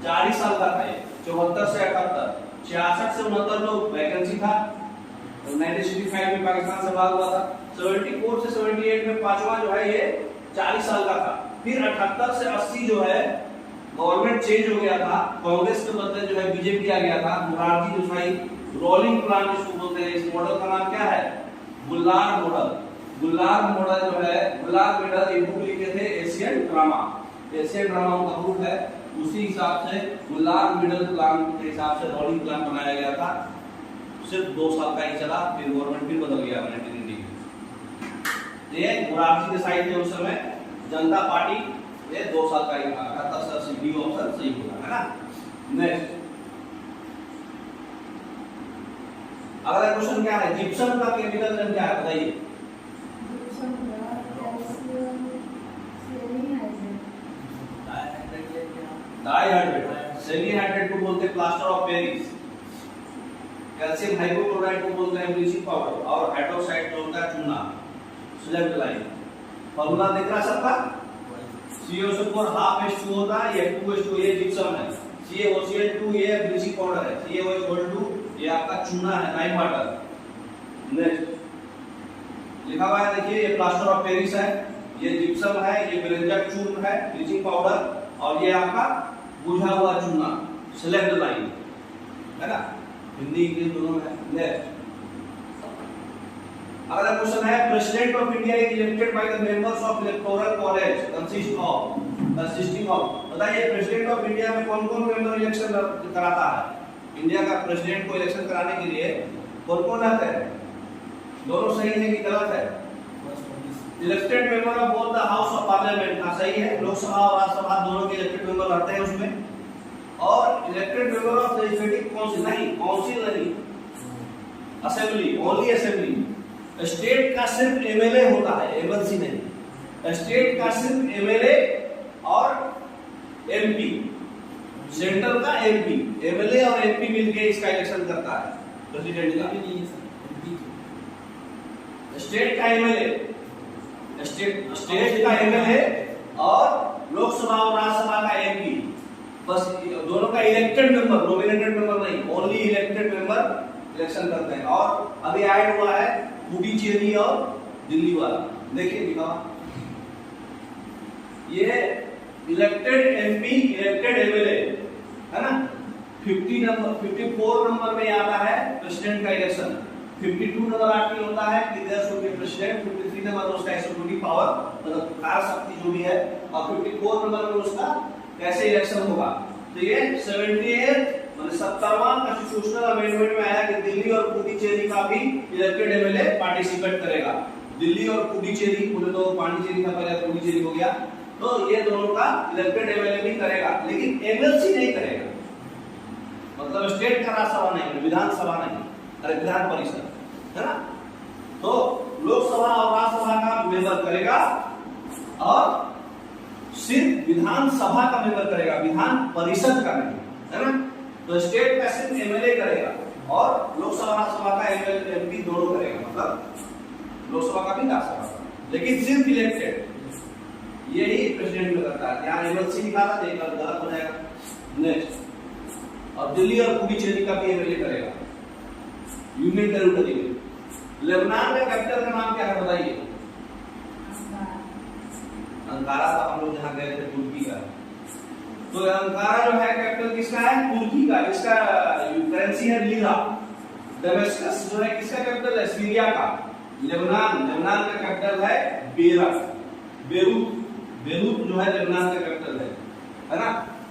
40 साल का था, 74 से 78, 66 से 69 में वैकेंसी था। 1965 में पाकिस्तान से भाग हुआ था। 74 से 78 में पांचवा जो है ये 40 साल का था। फिर 78 से 80 जो है गवर्नमेंट चेंज हो गया था, कांग्रेस के बदले जो है बीजेपी आ गया था। मोरारजी देसाई रोलिंग प्लान जिसको बोलते हैं, इस मॉडल का नाम क्या है? गुल्लार मॉडल। गुल्लार मॉडल जो है, गुल्लार मॉडल ये बुक लिखे थे एशियन ड्रामा। एशियन ड्रामा का बुक है, उसी हिसाब से गुल्लार मिडल प्लान के हिसाब से रोलिंग प्लान बनाया गया था। सिर्फ 2 साल का ही चला, फिर गवर्नमेंट फिर बदल गया 1980 में। ये मोरारजी देसाई थे उस समय, जनता पार्टी, ये 2 साल का ही था। 78 डी ऑप्शन सही होगा, है ना। नेक्स्ट अगला क्वेश्चन क्या है, जिप्सम का केमिकल नेम क्या है बताइए। डाइहाइड्रेट। सेमीहाइड्रेट को बोलते हैं plaster of Paris. Calcium hypochloride को बोलते हैं ब्लीचिंग पाउडर, और हाइड्रोक्साइड जो होता है चूना। सिलेक्ट लाइन फॉर्मूला देख रहा सबका, CaO4 हाफ H2 होता है, ये 2H2, ये जिप्सम है। CaOCl2 ये ब्लीचिंग पाउडर है। CaO2 ये आपका चूना है, लाइम वाटर। नेक्स्ट लिखा हुआ है देखिए, ये प्लास्टर ऑफ पेरिस है, ये जिप्सम है, ये बेंजोइक चूर्ण है, ब्लीचिंग पाउडर, और ये आपका बुझा हुआ चूना। सिलेक्ट लाइन, है ना, हिंदी इंग्लिश दोनों है। नेक्स्ट अगला क्वेश्चन है, president of India is elected by the members of electoral college consisting of. बताइए प्रेसिडेंट ऑफ इंडिया में कौन कौन मेंबर इलेक्शन कराता है। इंडिया का प्रेसिडेंट को इलेक्शन कराने के लिए कौन कौन रहते हैं। दोनों सही है कि गलत है। Elected member of both the house of parliament, हाँ सही है, लोकसभा और राज्यसभा दोनों के इलेक्टेड मेंबर रहते हैं उसमें। और elected member of legislative council नहीं, काउंसिल नहीं, असेंबली, ओनली असेंबली। स्टेट का सिर्फ एमएलए होता है, एमएलसी नहीं। स्टेट का सिर्फ एमएलए और एमपी, सेंट्रल का एमपी, एमएलए और एमपी मिलकर इसका इलेक्शन करता है प्रेसिडेंट का। स्टेट का एमएलए, स्टेट का एमएलए और लोकसभा और राज्यसभा का एमपी, बस दोनों का इलेक्टेड मेंबर, नॉमिनेटेड मेंबर नहीं, ओनली इलेक्टेड मेंबर इलेक्शन करते हैं। और अभी ऐड हुआ है पुडुचेरी और दिल्ली वाला, देखिए लिखा ये इलेक्टेड एमपी, इलेक्टेड एमएलए, है ना। 54 नंबर में आता है प्रेसिडेंट का इलेक्शन। 52 नंबर आपकी होता है कि देयर शुड बी प्रेसिडेंट। 53 नंबर उसका एक्जीक्यूटिव पावर, मतलब कार शक्ति जो भी है, और 54 नंबर में उसका कैसे इलेक्शन होगा। तो ये 78 मतलब 70वां कॉन्स्टिट्यूशनल अमेंडमेंट में आया कि दिल्ली और पुडुचेरी का भी इलेक्टेड एमएलए पार्टिसिपेट करेगा। दिल्ली और पुडुचेरी, बोले तो पांडिचेरी था पहले, पुडुचेरी हो गया, तो ये दोनों का इलेक्टेड एमएलए भी करेगा, लेकिन एमएलसी नहीं करेगा। मतलब स्टेट का राज्यसभा नहीं, विधानसभा नहीं, अरे विधान परिषद, है ना। तो लोकसभा और राज्यसभा का मेंबर करेगा और सिर्फ विधानसभा का मेंबर करेगा, विधान परिषद का नहीं, है ना। तो स्टेट का सिर्फ एमएलए करेगा और लोकसभा राज्यसभा का एमपी दोनों करेगा, मतलब लोकसभा का भी राज्यसभा का, लेकिन सिर्फ इलेक्टेड। यही प्रेसिडेंट में करता है। यहाँ एमएलसी लिखा था, देखा गलत हो जाएगा। नेक्स्ट, और दिल्ली और पुडुचेरी का भी एमएलए करेगा, यूनियन टेरिटरी में। लेबनान का कैपिटल का नाम क्या है बताइए। अंकारा था, हम लोग जहाँ गए थे तुर्की का। तो अंकारा जो है कैपिटल किसका है, तुर्की का। इसका करेंसी है लीरा। दमेस्कस जो है किसका कैपिटल है, सीरिया का। लेबनान का कैपिटल है बेरूत जो है लेबनान का कैपिटल है ना।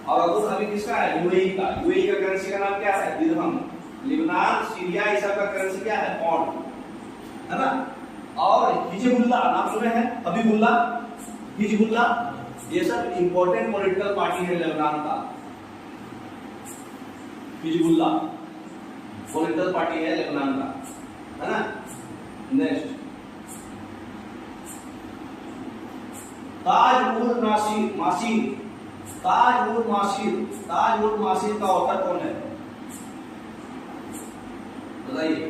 और अबू धाबी किसका है, यूएई का। यूएई का करेंसी का नाम क्या है, दिरहम। लेबनान, सीरिया, ये सब का करेंसी क्या है, पौंड, है ना। और हिजबुल्लाह नाम सुने हैं, हबीबुल्लाह, हिजबुल्लाह, ये सब इंपॉर्टेंट पॉलिटिकल पार्टी है लेबनान का। हिजबुल्लाह पॉलिटिकल पार्टी है लेबनान का, है ना। नेक्स्ट, ताज उल मासीर का ऑथर कौन है बताइए।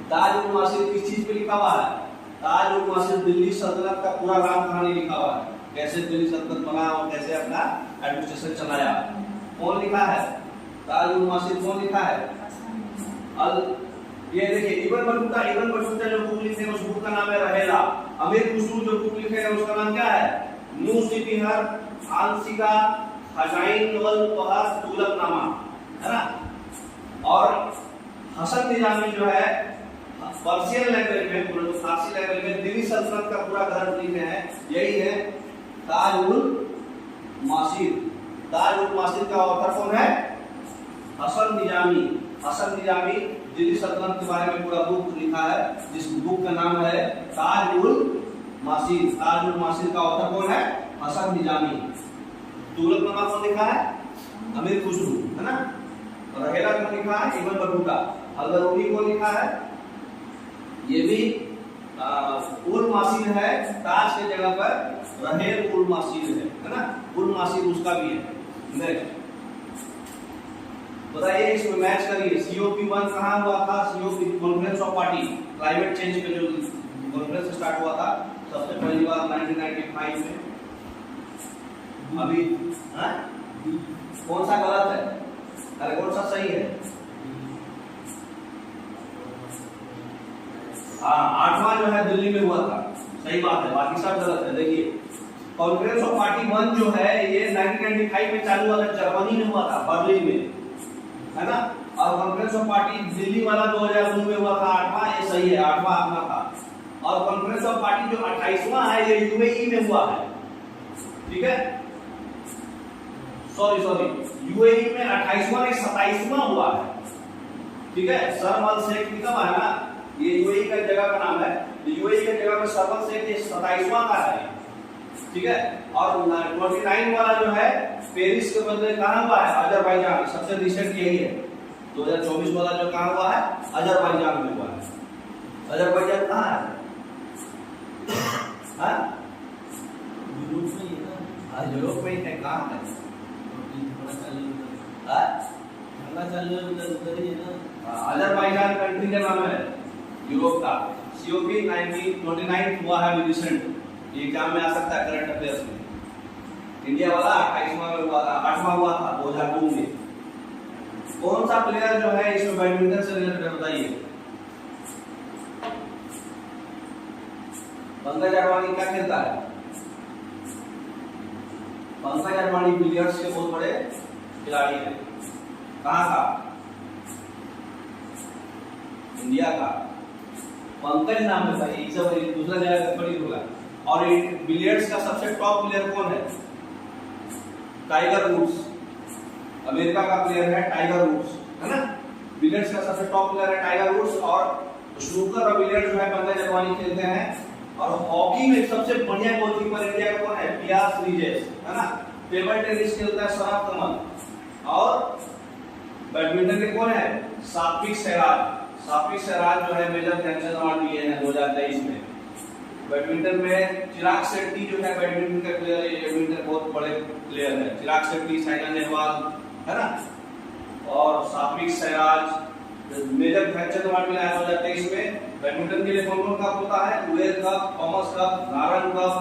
ताज उल मासीर किस चीज पे लिखा हुआ है, ताज उल मासीर दिल्ली सल्तनत का पूरा राम कहानी लिखा हुआ है, कैसे दिल्ली सल्तनत बना और कैसे अपना एडमिनिस्ट्रेशन चलाया। कौन लिखा है, ताज उल मासीर कौन लिखा है। ये देखिए इब्न बतूता जो बुक लिखे हैं उस बुक का नाम है रहेला। अमीर खुसरू जो बुक लिखे हैं उसका नाम क्या है, न्यूज़-ई-बिहार, आंशिका, खजाइन वल तोहार तुगलकनामा, है ना। और हसन निजामी जो है पर्शियन लैंग्वेज में, फारसी लैंग्वेज में दिल्ली सल्तनत का पूरा ग्रंथ लिखे हैं, यही है ताज उल मासीर। ताज उल मासीर का ऑथर कौन है? हसन निजामी। हसन निजामी दिल्ली सल्तनत के बारे में पूरा बुक लिखा है, जिस बुक का नाम है ताज उल मासीर। ताज उल मासीर का ऑथर कौन है? हसन निजामी। तुगलकनामा कौन लिखा है? अमीर खुसरू, है ना। रहेला कौन लिखा है? Ibn Battuta. अल-बरूनी कौन लिखा है? ये भी उल मासीर है, ताज के जगह पर रहेल उल मासीर है ना। उल मासीर उसका भी है। नेक्स्ट बताइए, इसमें मैच करिए। COP1 कहाँ हुआ था? COP conference of party, climate change पे जो कॉन्फ्रेंस स्टार्ट हुआ था सबसे पहली बार 1995 में। अभी कौन सा गलत है? अरे कौन सा सही है? हाँ, 8वां जो है दिल्ली में हुआ था, सही बात है, बाकी सब गलत है। देखिए, कॉन्फ्रेंस ऑफ पार्टी 1 जो है ये 1995 में चालू हुआ था, जर्मनी में हुआ था, बर्लिन में, है ना। और कॉन्फ्रेंस ऑफ पार्टी दिल्ली वाला 2002 में हुआ था, 8वां, ये सही है, 8वां अपना था। और कॉन्फ्रेंस ऑफ पार्टी जो 28वां है ये UAE में हुआ है, ठीक है। सॉरी UAE में 28वां नहीं 27वां हुआ है, ठीक है। शर्म अल शेख लिखा है ना, ये UAE का जगह का नाम है। UAE की जगह पर शर्म अल शेख ये 27वां का है, ठीक है। और 29 वाला जो है पेरिस के बदले कहाँ हुआ है? अजरबैजान। सबसे रिसेंट यही है, 2024 वाला जो कहाँ हुआ है? अजरबैजान में हुआ है। अजरबैजान कहाँ है? हाँ, यूरोप में ही है। हाँ, यूरोप में ही है। कहाँ है? अजरबैजान कंट्री का नाम है, यूरोप का। COP 1929 हुआ है रिसेंट, ये एग्जाम में आ सकता है करंट अफेयर्स में। इंडिया वाला 28वां में हुआ था, 8वां हुआ था 2002 में। कौन सा प्लेयर जो है इसमें बैडमिंटन से रिलेटेड बताइए? पंकज अडवाणी क्या खेलता है? पंकज अडवाणी बिलियर्ड्स के बहुत बड़े खिलाड़ी हैं। कहाँ का? इंडिया का। पंकज नाम है भाई, सब दूसरा जगह बड़ी होगा। और बिलियर्ड्स का सबसे टॉप प्लेयर कौन है? Tiger Woods. अमेरिका का प्लेयर है टाइगर वुड्स, है ना। बिलियर्ड्स का सबसे टॉप प्लेयर है टाइगर वुड्स। और स्नूकर और बिलियर्ड्स जो है पंकज अडवाणी खेलते हैं। और हॉकी में सबसे बढ़िया गोलकीपर इंडिया का कौन है? पियास रिजेश, है ना। टेबल टेनिस खेलता है सौरभ कमल। और बैडमिंटन के कौन है? सात्विक साईराज। सात्विक साईराज जो है मेजर ध्यानचंद अवार्ड लिए हैं 2023 में। बैडमिंटन में चिराग शेट्टी जो है बैडमिंटन का प्लेयर है, बैडमिंटन बहुत बड़े प्लेयर है। चिराग शेट्टी, साइना नेहवाल, है ना। और सात्विक साईराज मेजर ध्यानचंद अवार्ड मिला है 2023 में। बैडमिंटन के लिए कौन कौन कप होता है? Uber cup, Thomas cup, Narang cup,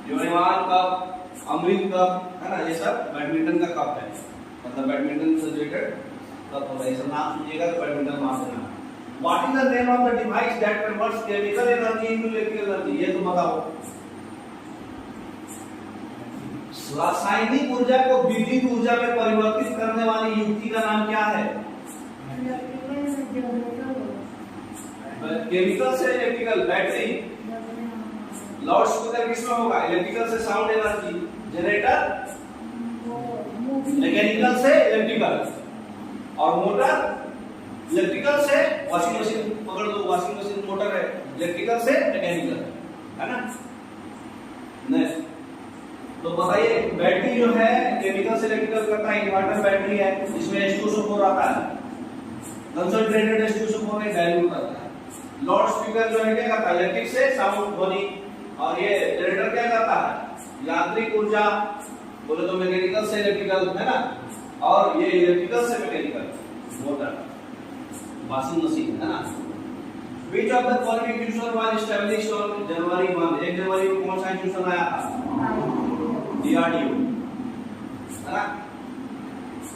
यूनिवान कप, अमृत कप, है ना। ये सब बैडमिंटन का कप है, मतलब बैडमिंटन से रिलेटेड कप होता है। इसका नाम सुनिएगा तो बैडमिंटन मान देना। What is the name of the device that converts chemical energy into electrical energy? ये तो बताओ। रासायनिक ऊर्जा को विद्युत ऊर्जा में परिवर्तित करने वाली युक्ति का नाम क्या है? केमिकल से इलेक्ट्रिकल, बैटरी। लाउड स्पीकर किसमें होगा? इलेक्ट्रिकल से साउंड एनर्जी, जनरेटर मैकेनिकल से इलेक्ट्रिकल, और मोटर इलेक्ट्रिकल से वॉशिंग मशीन पकड़ दो, वॉशिंग मशीन मोटर है, इलेक्ट्रिकल से मैकेनिकल, है ना। नेक्स्ट तो बताइए, बैटरी जो है केमिकल से इलेक्ट्रिकल करता है। इन्वर्टर बैटरी है, इसमें H2SO4 आता है, कंसंट्रेटेड H2SO4 में डाइल्यूट करता है। लाउड स्पीकर जो है क्या करता है? इलेक्ट्रिक से साउंड ध्वनि। और ये जनरेटर क्या करता है? यांत्रिक ऊर्जा, बोले तो मैकेनिकल से इलेक्ट्रिकल, है ना। और ये इलेक्ट्रिकल से मैकेनिकल, मोटर, वॉशिंग मशीन, है ना। Which of the following institution was established on January 1? 1 जनवरी को कौन सा इंस्टीट्यूशन आया था? DRDO, है ना।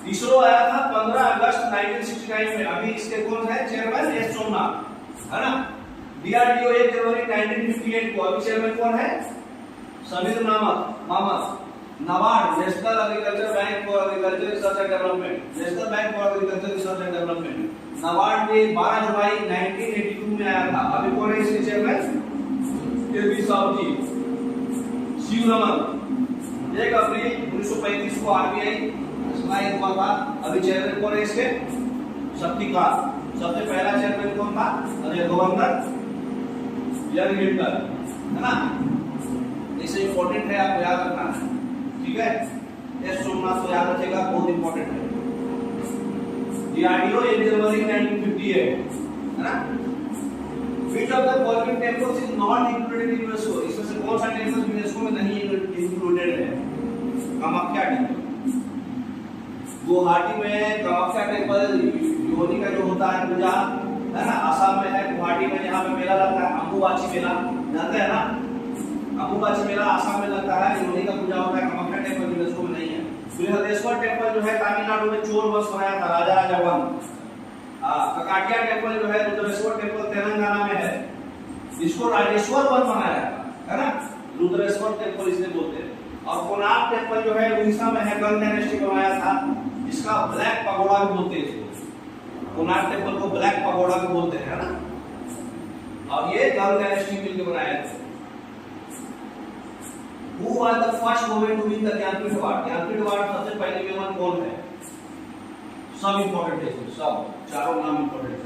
इसरो आया था 15 अगस्त 1969 में। अभी इसके कौन है चेयरमैन? एस सोमनाथ, है ना। DRDO 1 जनवरी 1958 को। अभी चेयरमैन कौन है? समीर मामत, NABARD, national agriculture bank for agriculture research and development, national bank for agriculture research and development, NABARD ने 12 जुलाई 1982 में आया था। अभी कौन है इसके चेयरमैन? के साहब जी, शिव रमन। 1 अप्रैल 1935 को आरबीआई स्थापित हुआ था। अभी चेयरमैन कौन है इसके? शक्तिकांत। सबसे पहला चेयरमैन कौन था? अरे गवर्नर यंग हिटलर, है ना। इसे इंपॉर्टेंट है, आपको याद रखना है, ठीक है। एस सोमनाथ को याद रखिएगा, बहुत इंपॉर्टेंट है। डीआरडीओ इन जनवरी 1958, है ना। Which of the following temples is not included in UNESCO? इसमें से कौन सा टेम्पल यूनेस्को में नहीं इंक्लूडेड है? कामाख्या टेम्पल। गुवाहाटी में कामाख्या टेम्पल योनि का जो होता है पूजा, है ना, आसाम में है। गुवाहाटी में यहाँ पे मेला लगता है, अम्बुबाची मेला, जानते हैं ना। अम्बुबाची मेला आसाम में लगता है, योनि का पूजा होता है। कामाख्या टेम्पल यूनेस्को में नहीं है। बृहदेश्वर टेम्पल जो है तमिलनाडु में चोर वंश बनाया था, राजा राजावन। ककाटिया टेम्पल जो है, रुद्रेश्वर टेम्पल तेलंगाना में है, इसको राजेश्वर वन बनाया है ना। रुद्रेश्वर टेम्पल इसलिए बोलते हैं। और कोणार्क टेम्पल जो है उड़ीसा में है, गंग डायनेस्टी बनाया था, इसका ब्लैक पगोडा भी बोलते हैं इसको। कोणार्क टेम्पल को ब्लैक पगोडा भी बोलते हैं, है ना। और ये गंग डायनेस्टी मिलकर बनाया था। Who was the first woman to win the Jnanpith award? Jnanpith award सबसे पहली विमन कौन है? सब इंपॉर्टेंट है, सब चारों नाम इंपॉर्टेंट है।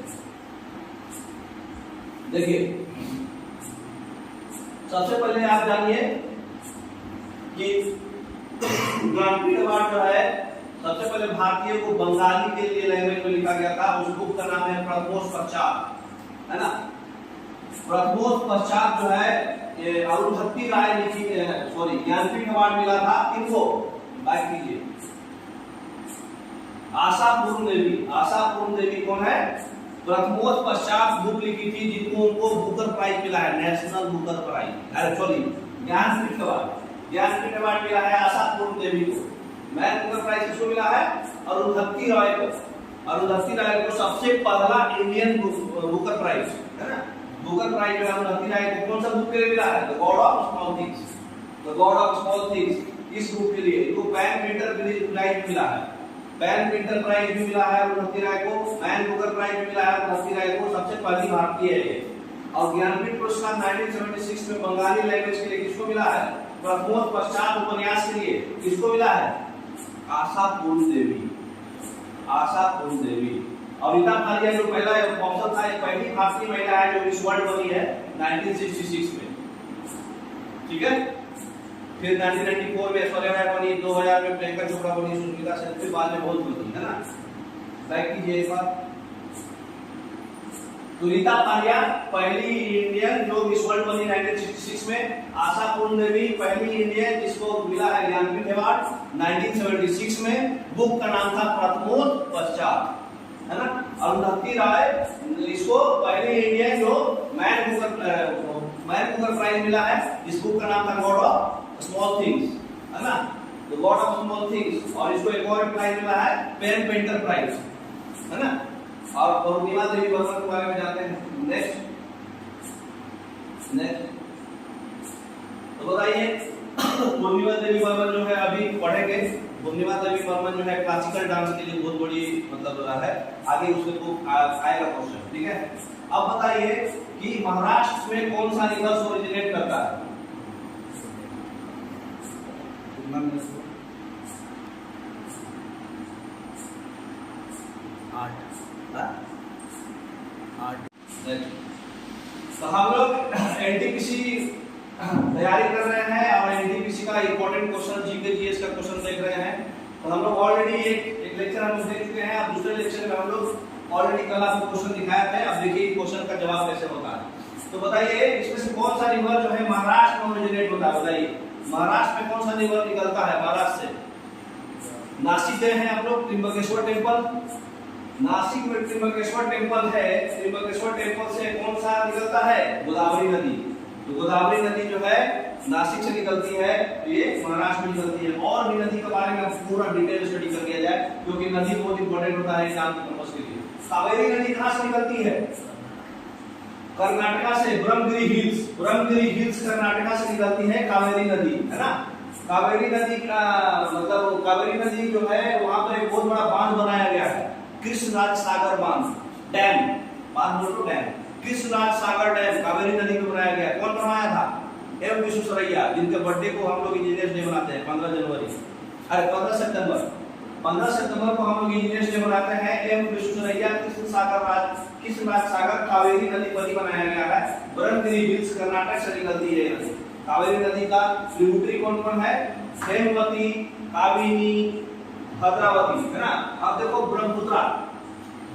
देखिए, सबसे पहले आप जानिए कि ज्ञानपीठ अवार्ड जो है सबसे पहले भारतीय को बंगाली के लिए लैंग्वेज में लिखा गया था। उस बुक का नाम है प्रथमोस पश्चात, है ना। प्रथमोस पश्चात जो है अरुंधति राय लिखी, सॉरी, ज्ञानपीठ अवार्ड मिला था किनको? बात कीजिए, आशा पूर्ण देवी। आशा पूर्ण देवी कौन है? प्रथमोस पश्चात बुक लिखी थी, जिनको उनको बुकर प्राइज मिला है, नेशनल बुकर प्राइज। अरे sorry, Jnanpith award, Jnanpith award मिला है आशा पूर्ण देवी को। मैन बुकर प्राइज किसको मिला है? अरुंधति राय को। अरुंधति राय को सबसे पहला इंडियन बुकर प्राइज, है ना। बुकर प्राइज जो है अरुंधति राय को कौन सा बुक के लिए मिला है? The God of small things, the God of small things. इस बुक के लिए इनको पैन प्रिंटर प्राइज मिला है। पैन प्रिंटर प्राइज भी मिला है अरुंधति राय को, मैन बुकर प्राइज भी मिला है अरुंधति राय को, सबसे पहली भारतीय है ये। और ज्ञानपीठ पुरस्कार 1976 में बंगाली लैंग्वेज के लिए किसको मिला है? प्रथमोस पश्चात उपन्यास के लिए किसको मिला है? आशा पूर्ण देवी, आशा पूर्ण देवी। और रीता फारिया जो पहला ऑप्शन था, ये पहली भारतीय महिला है जो मिस वर्ल्ड बनी है 1966 में, ठीक है। फिर 1994 में ऐश्वर्या राय बनी, 2000 में प्रियंका चोपड़ा बनी, सुष्मिता सेन फिर बाद में बहुत बनी, है ना। लाइक कीजिए एक बार। तो रीता फारिया पहली इंडियन जो मिस वर्ल्ड बनी 1966 में। आशा पूर्ण देवी पहली इंडियन जिसको मिला है ज्ञानपीठ अवार्ड 1976 में। बुक का नाम था प्रथमोस पश्चात, है ना। अरुंधति राय इसको पहली इंडियन जो मैन बुकर प्राइज मिला है, इस बुक का नाम था गॉड ऑफ स्मॉल थिंग्स, है ना, the God of small things. और इसको एक और प्राइज मिला है पेन पेंटर प्राइज, है ना। और पूर्णिमा देवी वर्मा के बारे में जानते हैं। नेक्स्ट तो बताइए, पूर्णिमा देवी वर्मा जो है अभी पढ़ेंगे। पूर्णिमा देवी वर्मा जो है क्लासिकल डांस के लिए बहुत बड़ी मतलब है, आगे उसके बुक आएगा क्वेश्चन, ठीक है। अब बताइए कि महाराष्ट्र में कौन सा रिवर्स ओरिजिनेट करता है? तो हम लोग एनटीपीसी तैयारी कर रहे हैं और एनटीपीसी का इंपॉर्टेंट क्वेश्चन, जीके जीएस का क्वेश्चन देख रहे हैं। तो हम लोग ऑलरेडी एक लेक्चर हम लोग देख चुके हैं। अब दूसरे लेक्चर में हम लोग ऑलरेडी कल आपको क्वेश्चन दिखाया था। अब देखिए क्वेश्चन का जवाब कैसे होता है। तो बताइए इसमें से कौन सा रिवर जो है महाराष्ट्र में ओरिजिनेट होता है? बताइए महाराष्ट्र में कौन सा रिवर निकलता है महाराष्ट्र से? नासिक गए हैं आप लोग, त्र्यंबकेश्वर टेम्पल। नासिक में त्र्यंबकेश्वर टेम्पल है, त्र्यंबकेश्वर टेम्पल से कौन सा निकलता है? गोदावरी नदी। तो गोदावरी नदी जो है नासिक से निकलती है, तो ये महाराष्ट्र में निकलती है। और भी नदी के बारे में पूरा डिटेल स्टडी कर लिया जाए, क्योंकि नदी बहुत इंपॉर्टेंट होता है एग्जाम के पर्पस के लिए। कावेरी नदी कहां से निकलती है? कर्नाटका से, ब्रह्मगिरी हिल्स कर्नाटका से निकलती है कावेरी नदी, है ना। कावेरी नदी का मतलब कावेरी नदी जो है वहां पर एक बहुत बड़ा बांध बनाया गया है, कृष्णराज सागर बांध, डैम, बांध बोलो डैम, कृष्णराज सागर डैम कावेरी नदी में बनाया गया। कौन बनवाया था? एम विश्वेश्वरैया, जिनके बर्थडे को हम लोग इंजीनियर्स डे मनाते हैं 15 जनवरी, अरे 15 सितंबर, 15 सितंबर को हम लोग इंजीनियर्स डे मनाते हैं। एम विश्वेश्वरैया कृष्णराज सागर कावेरी नदी पर ही बनाया गया है। ब्रह्मगिरी हिल्स कर्नाटक से निकलती है नदी। कावेरी नदी का ट्रिब्यूटरी कौन कौन है? हेमवती, काबिनी, भद्रावती, है ना। अब देखो ब्रह्मपुत्र,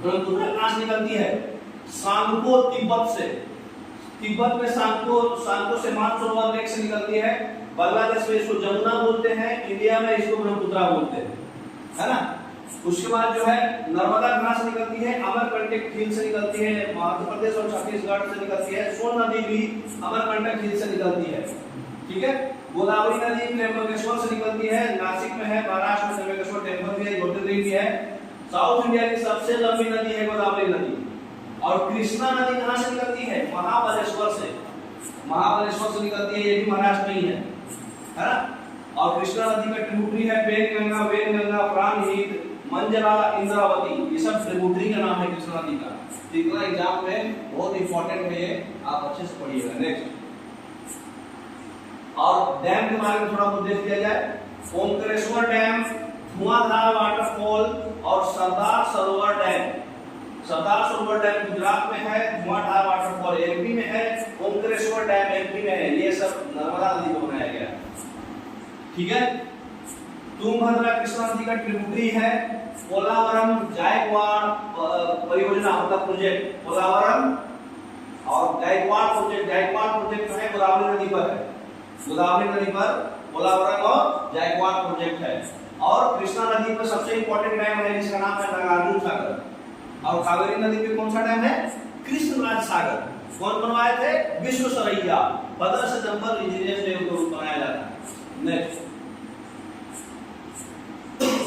ब्रह्मपुत्र कहां से निकलती है? सांगपो, तिब्बत से, तिब्बत में सांगपो से मानसरोवर लेक से निकलती है। बांग्लादेश में इसको जमुना बोलते हैं, इंडिया में इसको ब्रह्मपुत्र बोलते हैं, है ना। उसके बाद जो है नर्मदा कहां से निकलती है? अमरकंटक झील से निकलती है, मध्य प्रदेश और छत्तीसगढ़ से निकलती है। सोन नदी भी अमरकंटक झील से निकलती है, ठीक है। गोदावरी नदी त्र्यंबकेश्वर से निकलती है, नासिक में है, महाराष्ट्र में त्र्यंबकेश्वर टेम्पल भी है, ज्योतिर्लिंग भी है। साउथ इंडिया की सबसे लंबी नदी है गोदावरी नदी। और कृष्णा नदी कहां से निकलती है? महाबलेश्वर से, महाबलेश्वर से निकलती है, ये भी महाराष्ट्र में ही है ना। और कृष्णा नदी का ट्रिब्यूटरी है वेनगंगा, प्राणहित, मंजरा, इंद्रावती, ये सब ट्रिब्यूटरी का नाम है कृष्णा नदी का। इतना एग्जाम में बहुत इंपॉर्टेंट है ये, आप अच्छे से पढ़िएगा। नेक्स्ट, और डैम के बारे में थोड़ा बहुत देख लिया जाए। ओमकारेश्वर डैम, धुआंधार वाटरफॉल और सरदार सरोवर डैम। सरदार सरोवर डैम गुजरात में है, धुआंधार वाटरफॉल एमपी में है, ओमकारेश्वर डैम एमपी में है। ये सब नर्मदा नदी को बनाया गया, ठीक है। तुंगभद्रा कृष्णा नदी का ट्रिब्यूटरी है। पोलावरम जायकवाड़ परियोजना मतलब प्रोजेक्ट, पोलावरम और जायकवाड़ प्रोजेक्ट जो है गोदावरी नदी पर है, गोदावरी नदी पर पोलावरम और जायकवाड़ प्रोजेक्ट है। और कृष्णा नदी पर सबसे इंपॉर्टेंट डैम है जिसका नाम है नागार्जुन सागर। और कावेरी नदी पे कौन सा डैम है? कृष्णराज सागर। कौन बनवाए थे? विश्वेश्वरैया। 15 सितंबर इंजीनियर्स डे को बनाया जाता है। नेक्स्ट,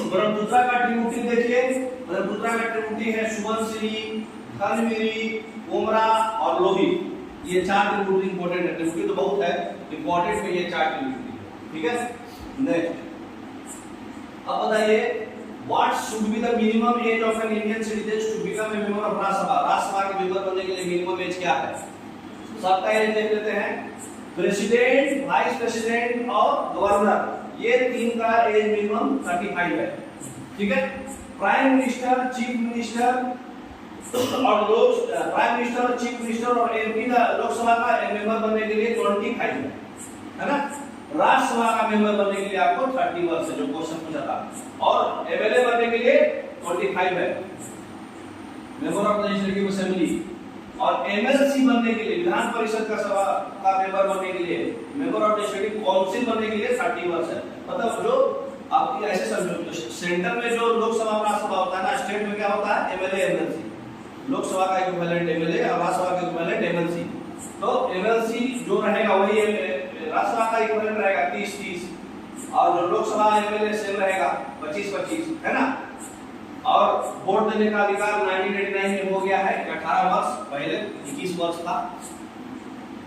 ब्रह्मपुत्र का ट्रिब्यूटरी देखिए। ब्रह्मपुत्र का ट्रिब्यूटरी है सुबनसिरी, खंडगिरी, कोमरा और लोहित। ये 4 ट्रिब्यूटरी इंपॉर्टेंट है। ट्रिब्यूटरी तो बहुत है, इंपॉर्टेंट में ये 4 ट्रिब्यूटरी, ठीक है। नेक्स्ट, अब बताइए What should be the minimum age of an Indian citizen to become a member of राज्य सभा? राज्य सभा के मेंबर बनने के लिए मिनिमम एज क्या है? सबका एज देख लेते हैं। प्रेसिडेंट, वाइस प्रेसिडेंट और गवर्नर, ये 3 का एज मिनिमम 35 है, ठीक है। प्राइम मिनिस्टर, चीफ मिनिस्टर और प्राइम मिनिस्टर, चीफ मिनिस्टर और एमपी का लोकसभा का मेंबर बनने के लिए 25 है ना। राज्यसभा का मेंबर बनने के लिए आपको 30 वर्ष है, जो क्वेश्चन पूछा था। और एमएलए बनने के लिए 25 है, मेंबर ऑफ लेजिस्लेटिव असेंबली। और एमएलसी बनने के लिए, विधान परिषद का सभा का मेंबर बनने के लिए, मेंबर ऑफ लेजिस्लेटिव काउंसिल बनने के लिए 30 वर्ष है। मतलब जो आपकी ऐसे समझो, सेंटर में जो लोकसभा राज्यसभा होता है ना, स्टेट में क्या होता है? MLA MLC. लोकसभा का इक्विवेलेंट एमएलए और राज्यसभा का इक्विवेलेंट एमएलसी। तो एमएलसी जो रहेगा वही राज्यसभा का इक्विवेलेंट रहेगा 30-30, और जो लोकसभा एमएलए सेम रहेगा 25-25, है ना। और वोट देने का अधिकार 1989 में हो गया है, 18 वर्ष, पहले 21 वर्ष था।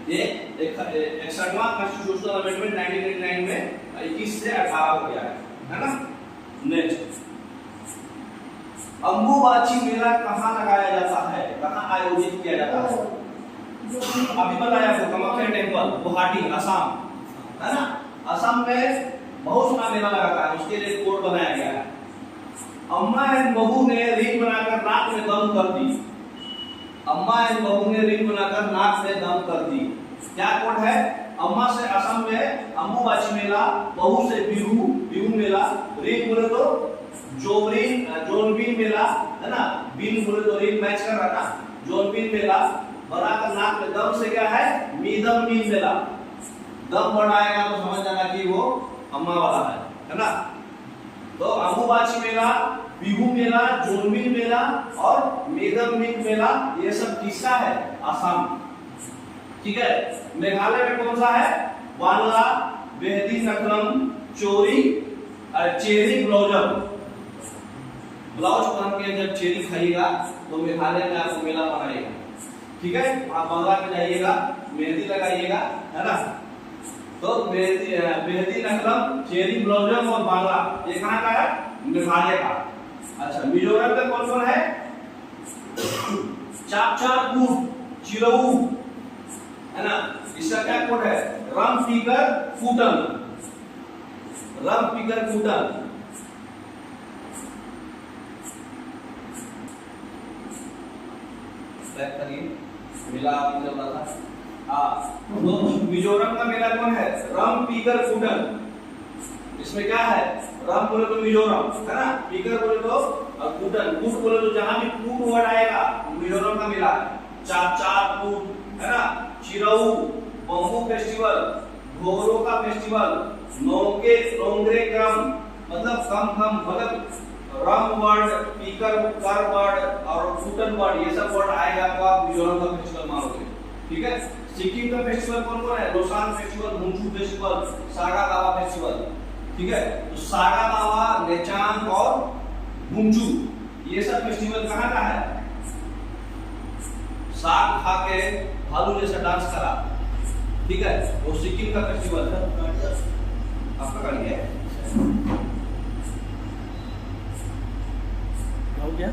ये 61वां कॉन्स्टिट्यूशनल अमेंडमेंट 1989 में 21 से 18 हो गया है ना। नेक्स्ट, अंबुबाची मेला कहाँ लगाया जाता है, कहाँ आयोजित किया जाता है? अभी बताया आपको, कामाख्या टेम्पल, गुवाहाटी, असम, है ना। असम में बहुत सारा मेला लगाता है, उसके लिए कोड बनाया गया है। अम्मा एंड बहू ने रिंग बनाकर नाक में दम कर दी। अम्मा एंड बहू ने रिंग बनाकर नाक में दम कर दी। क्या कोड है? अम्मा से असम में अंबुबाची मेला, बहू से बिहू मेला, रिंग बोले तो जोनबिन मेला, है ना। बिन बोले तो रिंग मैच कर रहा था, जोनबिन मेला बनाकर नाक में दम से क्या है? मीदम मीन मेला। दम बढ़ाएगा तो समझ जाना कि वो अम्मा वाला है ना। तो अंबुबाची मेला, बिहू मेला, जोनबिन मेला और मेदम मेला, ये सब किसका है? असम, ठीक है। मेघालय में कौन सा है? वानगा, बेहदी नकलम, चोरी, चेरी ब्लाउजम। ब्लाउज पहन के जब चेरी खाइएगा तो मेघालय में आपको मेला मनाएगा, ठीक है। आप बंगला में जाइएगा, मेहंदी लगाइएगा, है ना। तो मेहंदी नकलम, चेरी ब्लॉसम और बांग्ला ये कहाँ का है? मेघालय का। अच्छा, मिजोरम में कौन कौन है? चापचारकूट, चिरऊ, है ना? इसका क्या कोड है? रंगपीकर फूटन, रंगपीकर फूटन। मिला चल रहा था। तो मिजोरम का मेला कौन है? रंगपीकर फूटन। इसमें क्या है? रंग बोले तो मिजोरम, है ना? पीकर बोले तो फूटन, कूट बोले तो जहां भी कूट वर्ड आएगा मिजोरम का मेला है। चापचारकूट, है ना? चिरऊ, बम्बू फेस्टिवल, घोरो का फेस्टिवल, नोंगरे क्रम, मतलब कम मतलब रंग वर्ड, पीकर कर वर्ड और फूटन वर्ड, ये सब वर्ड आएगा तो आप मिजोरम का फेस्टिवल मानोगे। ठीक है। सिक्किम का फेस्टिवल कौन कौन है? लोसार फेस्टिवल, मुंचू फेस्टिवल, सागा दावा फेस्टिवल। ठीक है। तो सागा दावा, नेचांग और मुंचू ये सब फेस्टिवल कहाँ का है? साग खा के भालू जैसा डांस करा, ठीक है, वो सिक्किम का फेस्टिवल है। आपका गाड़ी है हो गया।